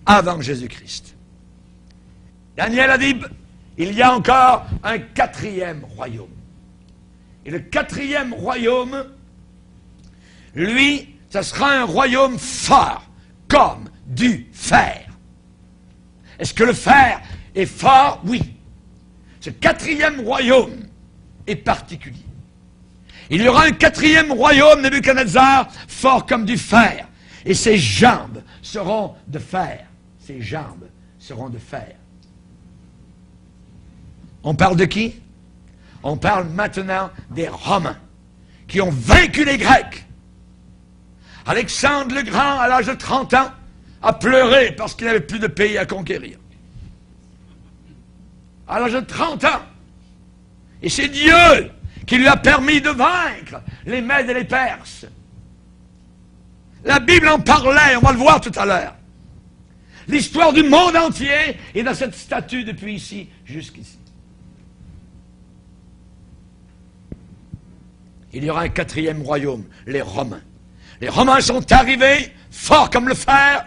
avant Jésus-Christ. Daniel a dit, il y a encore un quatrième royaume. Et le quatrième royaume, lui, ça sera un royaume fort, comme du fer. Est-ce que le fer est fort? Oui. Ce quatrième royaume est particulier. Il y aura un quatrième royaume, Nebuchadnezzar, fort comme du fer. Et ses jambes seront de fer. Ses jambes seront de fer. On parle de qui? On parle maintenant des Romains, qui ont vaincu les Grecs. Alexandre le Grand, à l'âge de 30 ans, a pleuré parce qu'il n'avait plus de pays à conquérir. À l'âge de 30 ans. Et c'est Dieu qui lui a permis de vaincre les Mèdes et les Perses. La Bible en parlait, on va le voir tout à l'heure. L'histoire du monde entier est dans cette statue depuis ici jusqu'ici. Il y aura un quatrième royaume, les Romains. Les Romains sont arrivés, forts comme le fer.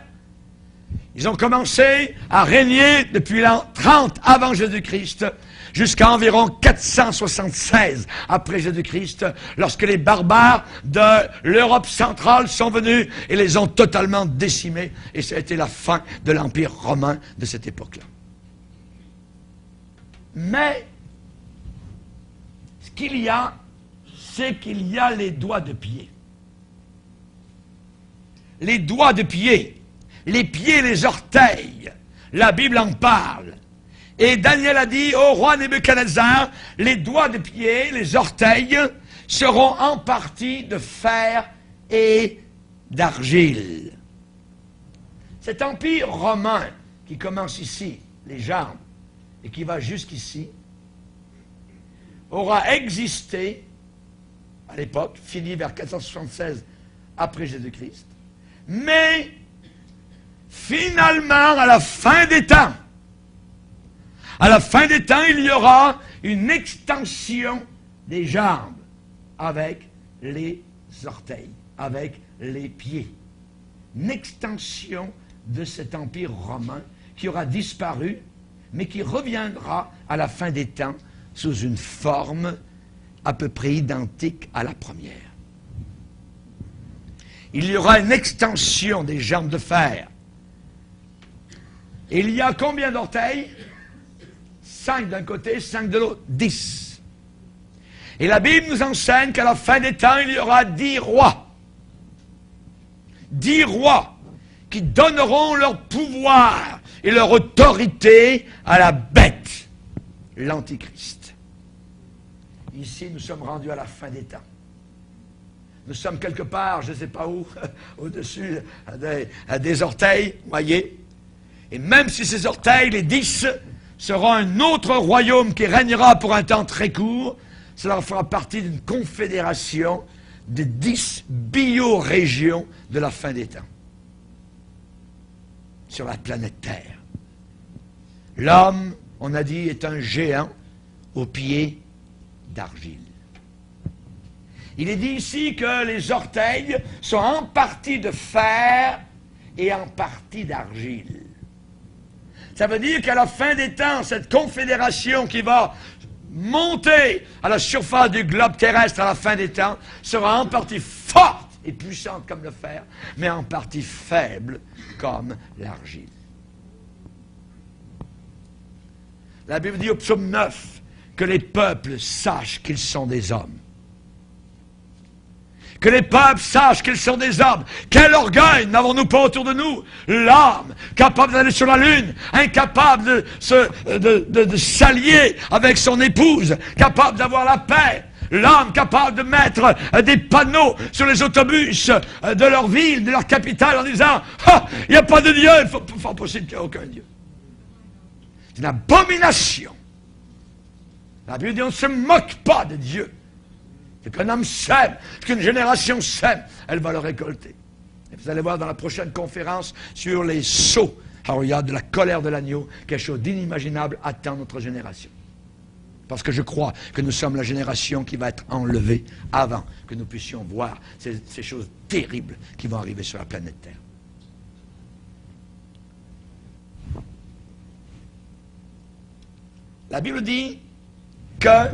Ils ont commencé à régner depuis l'an 30 avant Jésus-Christ jusqu'à environ 476 après Jésus-Christ, lorsque les barbares de l'Europe centrale sont venus et les ont totalement décimés. Et ça a été la fin de l'Empire romain de cette époque-là. Mais ce qu'il y a, c'est qu'il y a les doigts de pied. Les doigts de pied, les pieds, les orteils, la Bible en parle. Et Daniel a dit au roi Nebuchadnezzar, les doigts de pied, les orteils, seront en partie de fer et d'argile. Cet empire romain qui commence ici, les jambes, et qui va jusqu'ici, aura existé à l'époque, fini vers 476 après Jésus-Christ, mais finalement, à la fin des temps, il y aura une extension des jambes avec les orteils, avec les pieds. Une extension de cet empire romain qui aura disparu, mais qui reviendra à la fin des temps sous une forme à peu près identique à la première. Il y aura une extension des jambes de fer. Et il y a combien d'orteils? 5 d'un côté, 5 de l'autre, 10. Et la Bible nous enseigne qu'à la fin des temps, il y aura 10 rois. 10 rois qui donneront leur pouvoir et leur autorité à la bête, l'Antichrist. Ici, nous sommes rendus à la fin des temps. Nous sommes quelque part, je ne sais pas où, au-dessus des orteils, voyez. Et même si ces orteils, les 10, seront un autre royaume qui régnera pour un temps très court, cela fera partie d'une confédération de 10 biorégions de la fin des temps sur la planète Terre. L'homme, on a dit, est un géant aux pieds d'argile. Il est dit ici que les orteils sont en partie de fer et en partie d'argile. Ça veut dire qu'à la fin des temps, cette confédération qui va monter à la surface du globe terrestre à la fin des temps sera en partie forte et puissante comme le fer, mais en partie faible comme l'argile. La Bible dit au psaume 9 que les peuples sachent qu'ils sont des hommes. Que les peuples sachent qu'ils sont des hommes. Quel orgueil n'avons-nous pas autour de nous? L'homme, capable d'aller sur la lune, incapable de s'allier avec son épouse, capable d'avoir la paix. L'homme capable de mettre des panneaux sur les autobus de leur ville, de leur capitale, en disant « Ah, il n'y a pas de Dieu, il faut faire possible qu'il n'y ait aucun Dieu. » C'est une abomination. La Bible dit on ne se moque pas de Dieu. Ce qu'un homme sème, ce qu'une génération sème, elle va le récolter. Et vous allez voir dans la prochaine conférence sur les sceaux, alors il y a de la colère de l'agneau, quelque chose d'inimaginable attend notre génération. Parce que je crois que nous sommes la génération qui va être enlevée avant que nous puissions voir ces choses terribles qui vont arriver sur la planète Terre. La Bible dit que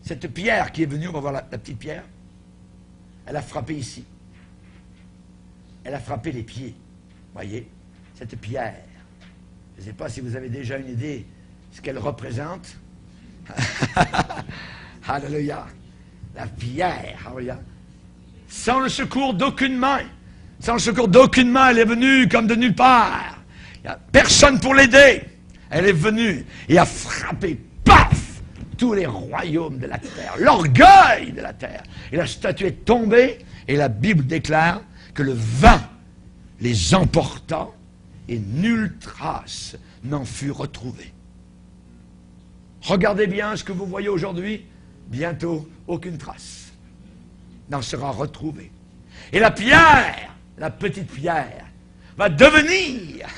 cette pierre qui est venue, on va voir la petite pierre, elle a frappé ici. Elle a frappé les pieds. Voyez, cette pierre. Je ne sais pas si vous avez déjà une idée de ce qu'elle représente. Alléluia. La pierre, alléluia. Sans le secours d'aucune main. Sans le secours d'aucune main, elle est venue comme de nulle part. Il n'y a personne pour l'aider. Elle est venue et a frappé, paf, tous les royaumes de la terre, l'orgueil de la terre. Et la statue est tombée, et la Bible déclare que le vent les emporta, et nulle trace n'en fut retrouvée. Regardez bien ce que vous voyez aujourd'hui, bientôt aucune trace n'en sera retrouvée. Et la pierre, la petite pierre, va devenir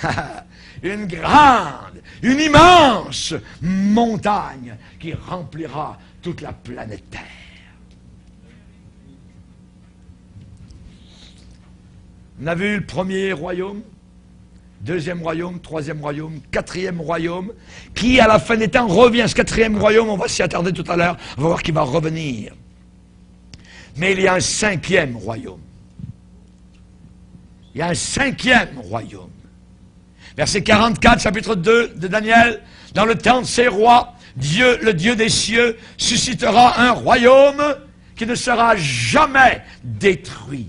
une grande, une immense montagne qui remplira toute la planète Terre. On a vu le premier royaume, deuxième royaume, troisième royaume, quatrième royaume, qui à la fin des temps revient. Ce quatrième royaume, on va s'y attarder tout à l'heure, on va voir qu'il va revenir. Mais il y a un cinquième royaume. Il y a un cinquième royaume. Verset 44, chapitre 2 de Daniel. Dans le temps de ces rois, Dieu, le Dieu des cieux, suscitera un royaume qui ne sera jamais détruit,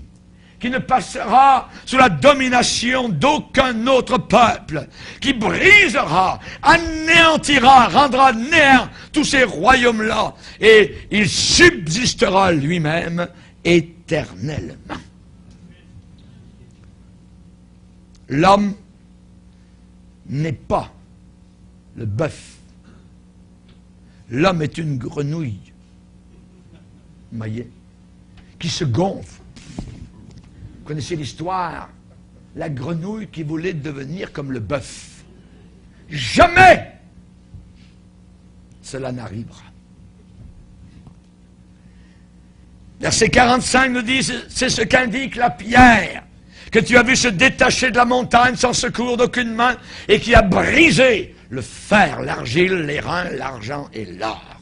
qui ne passera sous la domination d'aucun autre peuple, qui brisera, anéantira, rendra néant tous ces royaumes-là, et il subsistera lui-même éternellement. L'homme n'est pas le bœuf. L'homme est une grenouille, vous voyez, qui se gonfle. Vous connaissez l'histoire, la grenouille qui voulait devenir comme le bœuf. Jamais cela n'arrivera. Verset 45 nous dit, c'est ce qu'indique la pierre que tu as vu se détacher de la montagne sans secours d'aucune main et qui a brisé le fer, l'argile, l'airain, l'argent et l'or.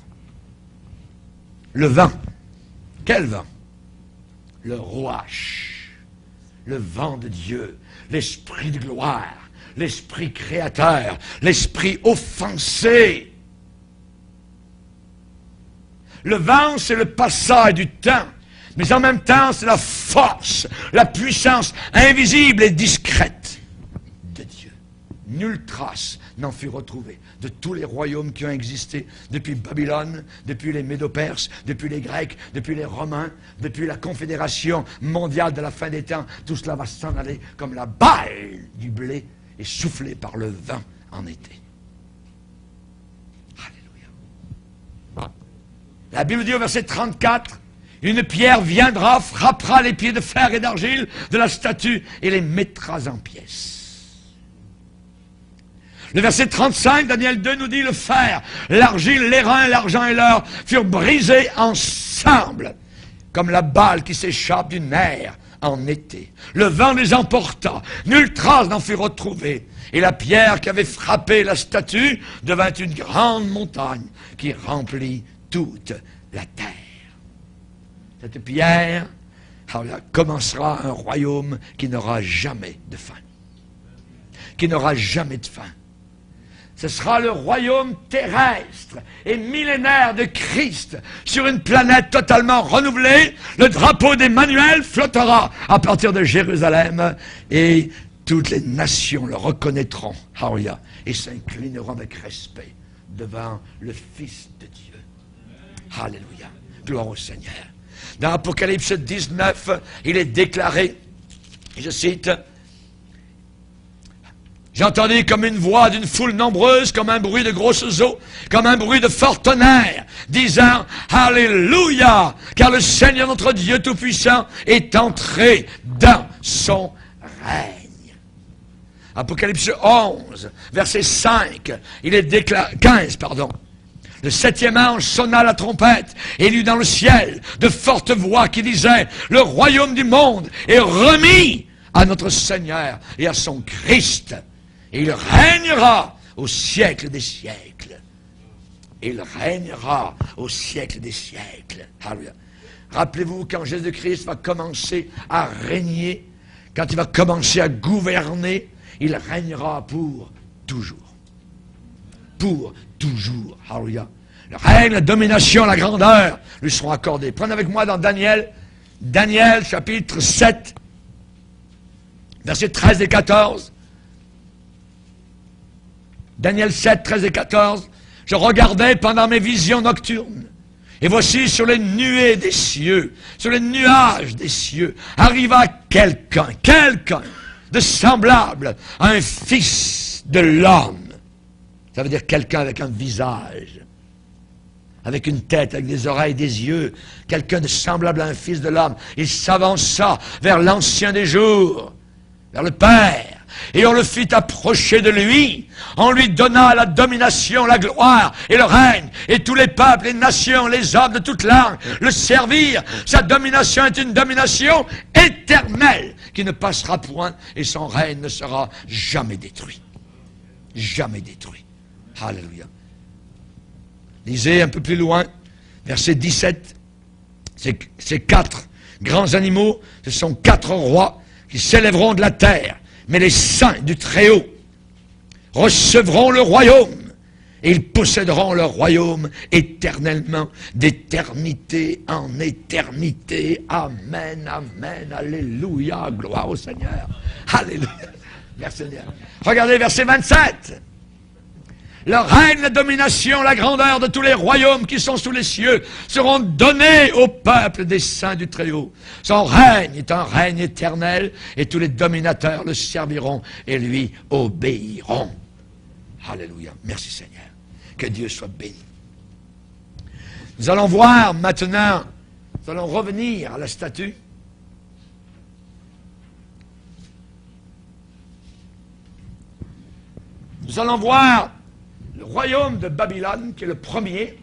Le vent. Quel vent? Le rouach, le vent de Dieu, l'esprit de gloire, l'esprit créateur, l'esprit offensé. Le vent, c'est le passage du temps. Mais en même temps, c'est la force, la puissance invisible et discrète de Dieu. Nulle trace n'en fut retrouvée de tous les royaumes qui ont existé depuis Babylone, depuis les Médo-Perses, depuis les Grecs, depuis les Romains, depuis la Confédération mondiale de la fin des temps. Tout cela va s'en aller comme la balle du blé et soufflée par le vent en été. Alléluia. La Bible dit au verset 34, une pierre viendra, frappera les pieds de fer et d'argile de la statue et les mettra en pièces. Le verset 35, Daniel 2 nous dit, le fer, l'argile, l'airain, l'argent et l'or furent brisés ensemble, comme la balle qui s'échappe d'une mer en été. Le vent les emporta, nulle trace n'en fut retrouvée, et la pierre qui avait frappé la statue devint une grande montagne qui remplit toute la terre. Cette pierre commencera un royaume qui n'aura jamais de fin. Qui n'aura jamais de fin. Ce sera le royaume terrestre et millénaire de Christ sur une planète totalement renouvelée. Le drapeau d'Emmanuel flottera à partir de Jérusalem et toutes les nations le reconnaîtront. Alléluia. Et s'inclineront avec respect devant le Fils de Dieu. Alléluia. Gloire au Seigneur. Dans Apocalypse 19, il est déclaré, je cite, « J'ai entendu comme une voix d'une foule nombreuse, comme un bruit de grosses eaux, comme un bruit de fort tonnerre, disant, Alléluia, car le Seigneur notre Dieu Tout-Puissant est entré dans son règne. » Apocalypse 11, verset 5, il est déclaré, 15, pardon. Le septième ange sonna la trompette et lut dans le ciel de fortes voix qui disaient, le royaume du monde est remis à notre Seigneur et à son Christ. Et il régnera au siècle des siècles. Il régnera au siècle des siècles. Alléluia. Rappelez-vous, quand Jésus-Christ va commencer à régner, quand il va commencer à gouverner, il régnera pour toujours. Pour toujours. Alléluia. Le règne, la domination, la grandeur lui seront accordés. Prenez avec moi dans Daniel, Daniel chapitre 7, versets 13 et 14. Daniel 7, 13 et 14. Je regardais pendant mes visions nocturnes. Et voici sur les nuées des cieux, sur les nuages des cieux, arriva quelqu'un de semblable à un fils de l'homme. Ça veut dire quelqu'un avec un visage, avec une tête, avec des oreilles, des yeux, quelqu'un de semblable à un fils de l'homme. Il s'avança vers l'ancien des jours vers le Père. Et on le fit approcher de lui, on lui donna la domination, la gloire et le règne, et tous les peuples, les nations, les hommes de toute langue le servirent. Sa domination est une domination éternelle qui ne passera point, et son règne ne sera jamais détruit. Jamais détruit. Alléluia. Lisez un peu plus loin, verset 17. Ces 4 grands animaux, ce sont 4 rois qui s'élèveront de la terre. Mais les saints du Très-Haut recevront le royaume, et ils posséderont leur royaume éternellement, d'éternité en éternité. Amen, amen, alléluia, gloire au Seigneur. Alléluia. Merci Seigneur. Regardez verset 27. Le règne, la domination, la grandeur de tous les royaumes qui sont sous les cieux seront donnés au peuple des saints du Très-Haut. Son règne est un règne éternel, et tous les dominateurs le serviront et lui obéiront. Alléluia. Merci Seigneur. Que Dieu soit béni. Nous allons voir maintenant, nous allons revenir à la statue. Nous allons voir le royaume de Babylone, qui est le premier.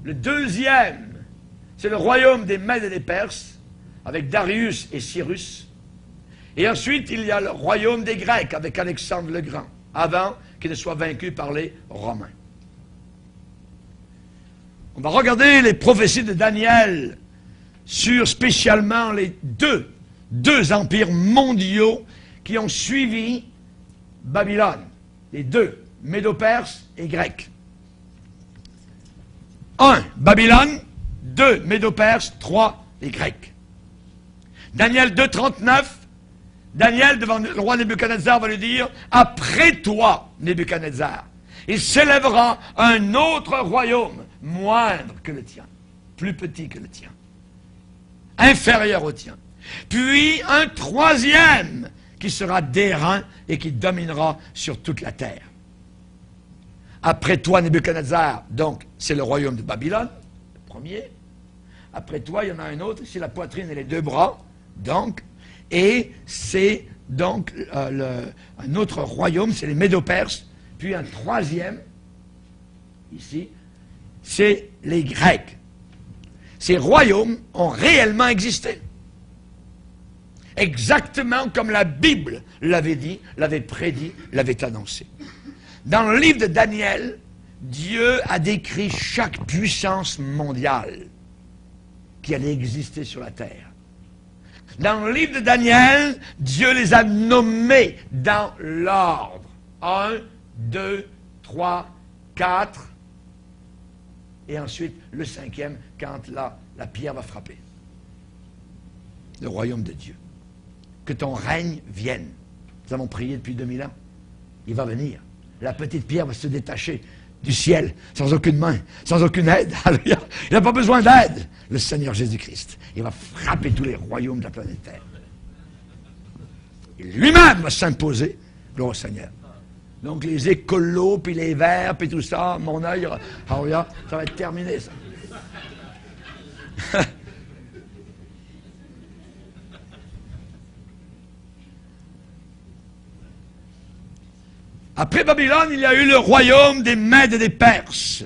Le deuxième, c'est le royaume des Mèdes et des Perses, avec Darius et Cyrus. Et ensuite, il y a le royaume des Grecs, avec Alexandre le Grand, avant qu'il ne soit vaincu par les Romains. On va regarder les prophéties de Daniel sur spécialement les deux empires mondiaux qui ont suivi Babylone. Les deux, Médo-Perse et Grec. 1, Babylone. 2, Médo-Perse. 3, les Grecs. Daniel 2, 39. Daniel, devant le roi Nebuchadnezzar, va lui dire, après toi, Nebuchadnezzar, il s'élèvera un autre royaume, moindre que le tien, plus petit que le tien, inférieur au tien. Puis un troisième qui sera d'airain et qui dominera sur toute la terre. Après toi, Nebuchadnezzar, donc, c'est le royaume de Babylone, le premier. Après toi, il y en a un autre, c'est la poitrine et les 2 bras, donc, et c'est donc un autre royaume, c'est les Médo-Perses, puis un troisième, ici, c'est les Grecs. Ces royaumes ont réellement existé. Exactement comme la Bible l'avait dit, l'avait prédit, l'avait annoncé. Dans le livre de Daniel, Dieu a décrit chaque puissance mondiale qui allait exister sur la terre. Dans le livre de Daniel, Dieu les a nommés dans l'ordre. 1, 2, 3, 4, et ensuite le 5e, quand la pierre va frapper. Le royaume de Dieu. Que ton règne vienne. Nous avons prié depuis 2000 ans. Il va venir. La petite pierre va se détacher du ciel, sans aucune main, sans aucune aide. Il n'a pas besoin d'aide. Le Seigneur Jésus-Christ, il va frapper tous les royaumes de la planète Terre. Il lui-même va s'imposer, gloire au Seigneur. Donc les écolos, puis les verts, puis tout ça, mon œil, ça va être terminé, ça. Après Babylone, il y a eu le royaume des Mèdes et des Perses.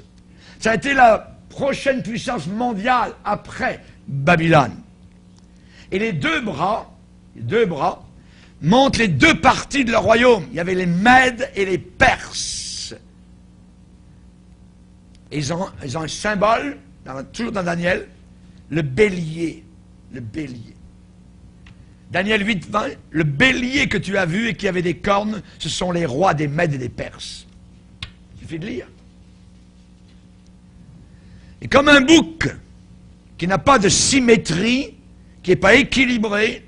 Ça a été la prochaine puissance mondiale après Babylone. Et les deux bras montrent les 2 parties de leur royaume. Il y avait les Mèdes et les Perses. Et ils ont un symbole, toujours dans Daniel, le bélier. Le bélier. Daniel 8, 20, le bélier que tu as vu et qui avait des cornes, ce sont les rois des Mèdes et des Perses. Il suffit de lire. Et comme un bouc qui n'a pas de symétrie, qui n'est pas équilibré,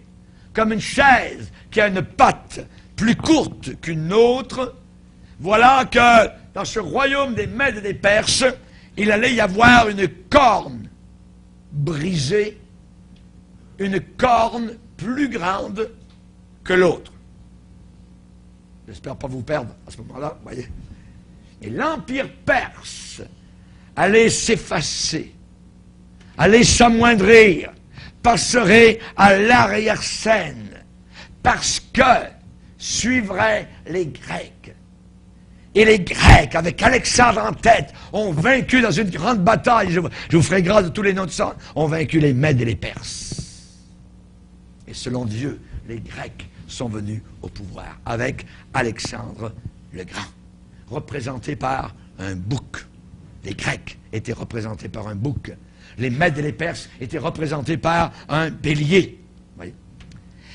comme une chaise qui a une patte plus courte qu'une autre, voilà que dans ce royaume des Mèdes et des Perses, il allait y avoir une corne brisée, une corne plus grande que l'autre. J'espère pas vous perdre à ce moment-là, voyez. Et l'empire perse allait s'effacer, allait s'amoindrir, passerait à l'arrière-scène, parce que suivraient les Grecs. Et les Grecs, avec Alexandre en tête, ont vaincu dans une grande bataille, je vous ferai grâce de tous les noms de sang, ont vaincu les Mèdes et les Perses. Et selon Dieu, les Grecs sont venus au pouvoir avec Alexandre le Grand, représenté par un bouc. Les Grecs étaient représentés par un bouc. Les Mèdes et les Perses étaient représentés par un bélier. Voyez.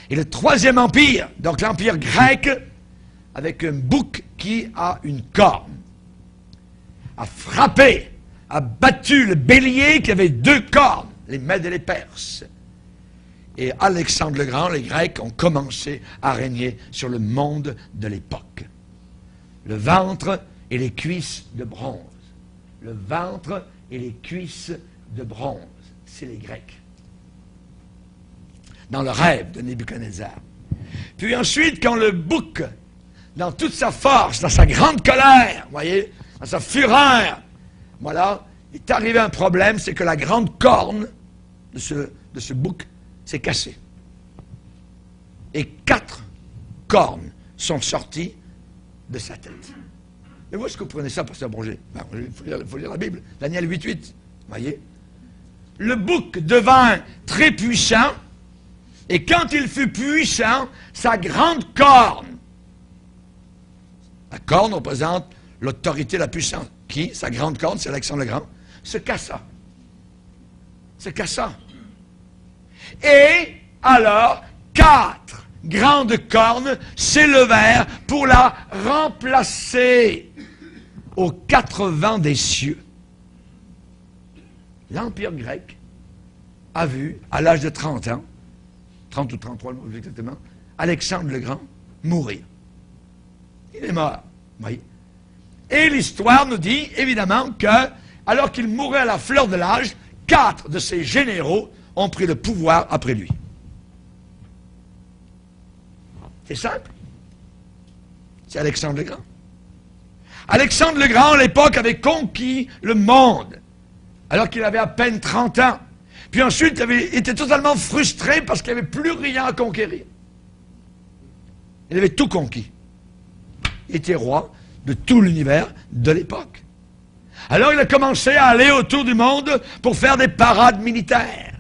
Et le troisième empire, donc l'empire grec, avec un bouc qui a une corne, a frappé, a battu le bélier qui avait deux cornes, les Mèdes et les Perses. Et Alexandre le Grand, les Grecs, ont commencé à régner sur le monde de l'époque. Le ventre et les cuisses de bronze. Le ventre et les cuisses de bronze. C'est les Grecs. Dans le rêve de Nebuchadnezzar. Puis ensuite, quand le bouc, dans toute sa force, dans sa grande colère, voyez, dans sa fureur, voilà, il est arrivé un problème, c'est que la grande corne de ce bouc s'est cassée. Et 4 cornes sont sorties de sa tête. Mais où est-ce que vous prenez ça, pasteur Bourget? Ben, il faut lire la Bible. Daniel 8:8. Voyez? Le bouc devint très puissant, et quand il fut puissant, sa grande corne, la corne représente l'autorité, la puissance. Qui? Sa grande corne, c'est Alexandre le Grand, se cassa. Se cassa. Et alors, 4 grandes cornes s'élevèrent pour la remplacer aux 4 vents des cieux. L'Empire grec a vu, à l'âge de 30 ans, 30 ou 33 exactement, Alexandre le Grand mourir. Il est mort. Oui. Et l'histoire nous dit, évidemment, que, alors qu'il mourait à la fleur de l'âge, 4 de ses généraux ont pris le pouvoir après lui. C'est simple. C'est Alexandre le Grand. Alexandre le Grand, à l'époque, avait conquis le monde, alors qu'il avait à peine 30 ans. Puis ensuite, il avait été totalement frustré parce qu'il n'y avait plus rien à conquérir. Il avait tout conquis. Il était roi de tout l'univers de l'époque. Alors il a commencé à aller autour du monde pour faire des parades militaires.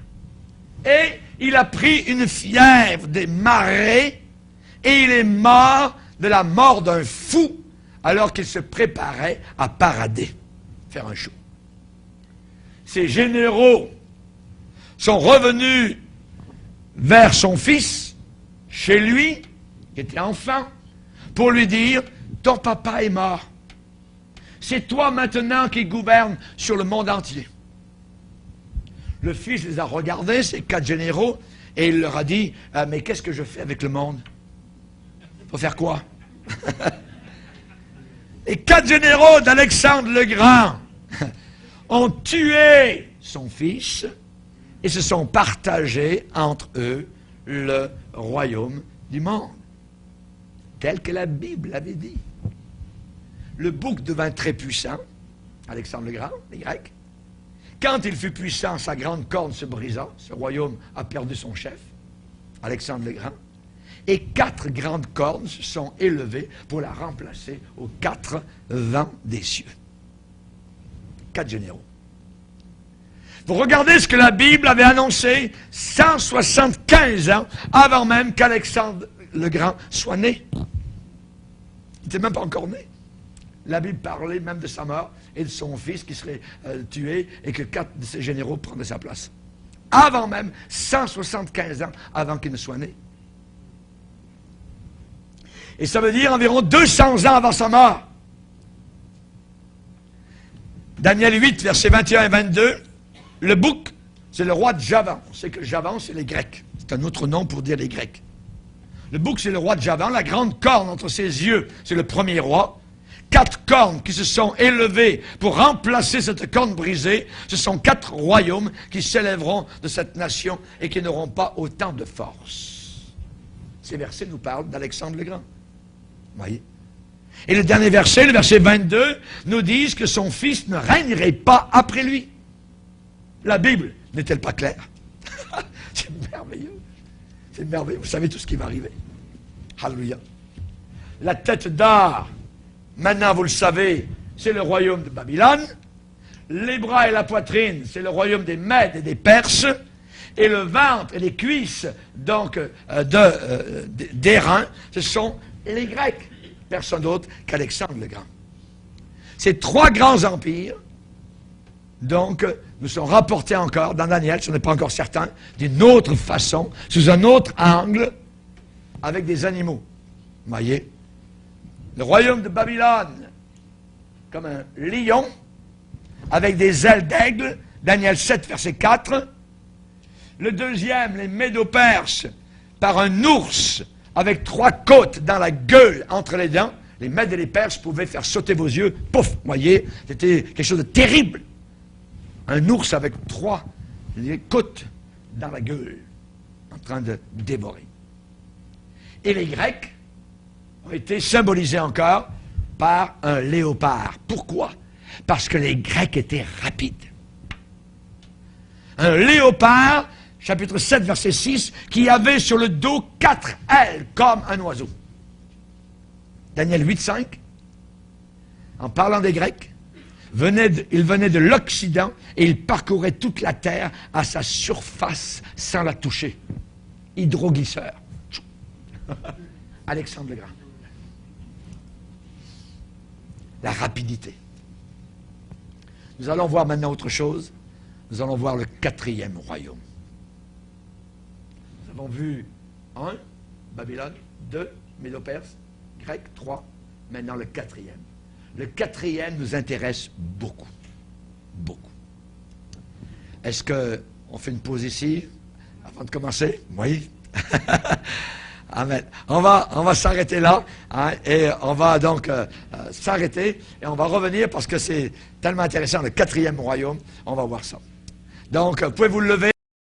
Et il a pris une fièvre des marais et il est mort de la mort d'un fou alors qu'il se préparait à parader, faire un show. Ses généraux sont revenus vers son fils, chez lui, qui était enfant, pour lui dire « Ton papa est mort. C'est toi maintenant qui gouverne sur le monde entier. » Le fils les a regardés, ces 4 généraux, et il leur a dit « Mais qu'est-ce que je fais avec le monde? Faut faire quoi? » Les 4 généraux d'Alexandre le Grand ont tué son fils et se sont partagés entre eux le royaume du monde, tel que la Bible avait dit. Le bouc devint très puissant, Alexandre le Grand, les Grecs. Quand il fut puissant, sa grande corne se brisa, ce royaume a perdu son chef, Alexandre le Grand. Et 4 grandes cornes se sont élevées pour la remplacer aux 4 vents des cieux. 4 généraux. Vous regardez ce que la Bible avait annoncé 175 ans avant même qu'Alexandre le Grand soit né. Il n'était même pas encore né. La Bible parlait même de sa mort et de son fils qui serait tué et que 4 de ses généraux prendraient sa place. Avant même, 175 ans avant qu'il ne soit né. Et ça veut dire environ 200 ans avant sa mort. Daniel 8, versets 21 et 22, le bouc, c'est le roi de Javan. On sait que Javan, c'est les Grecs. C'est un autre nom pour dire les Grecs. Le bouc, c'est le roi de Javan. La grande corne entre ses yeux, c'est le premier roi. 4 cornes qui se sont élevées pour remplacer cette corne brisée. Ce sont 4 royaumes qui s'élèveront de cette nation et qui n'auront pas autant de force. Ces versets nous parlent d'Alexandre le Grand. Voyez. Et le dernier verset, le verset 22, nous dit que son fils ne régnerait pas après lui. La Bible n'est-elle pas claire? C'est merveilleux. C'est merveilleux. Vous savez tout ce qui va arriver. Alléluia. La tête d'or, maintenant vous le savez, c'est le royaume de Babylone. Les bras et la poitrine, c'est le royaume des Mèdes et des Perses. Et le ventre et les cuisses, donc, des reins, ce sont les Grecs. Personne d'autre qu'Alexandre le Grand. Ces trois grands empires, donc, nous sont rapportés encore dans Daniel, si on n'est pas encore certain, d'une autre façon, sous un autre angle, avec des animaux. Vous voyez? Le royaume de Babylone, comme un lion, avec des ailes d'aigle, Daniel 7, verset 4. Le deuxième, les Médo-Perses, par un ours, avec trois côtes dans la gueule entre les dents. Les Mèdes et les Perses pouvaient faire sauter vos yeux. Pouf! Vous voyez? C'était quelque chose de terrible. Un ours avec trois côtes dans la gueule, en train de dévorer. Et les Grecs ont été symbolisés encore par un léopard. Pourquoi? Parce que les Grecs étaient rapides. Un léopard, chapitre 7, verset 6, qui avait sur le dos 4 ailes comme un oiseau. Daniel 8, 5, en parlant des Grecs, il venait de l'Occident et il parcourait toute la terre à sa surface sans la toucher. Hydroglisseur. Alexandre le Grand. La rapidité. Nous allons voir maintenant autre chose. Nous allons voir le 4e royaume. Nous avons vu 1, Babylone, 2, Médo-Perse, Grec, 3, maintenant le 4e. Le 4e nous intéresse beaucoup. Beaucoup. Est-ce qu'on fait une pause ici, avant de commencer? Oui. Amen. On va s'arrêter là, hein, et on va donc s'arrêter, et on va revenir parce que c'est tellement intéressant, le 4e royaume, on va voir ça. Donc, pouvez-vous le lever?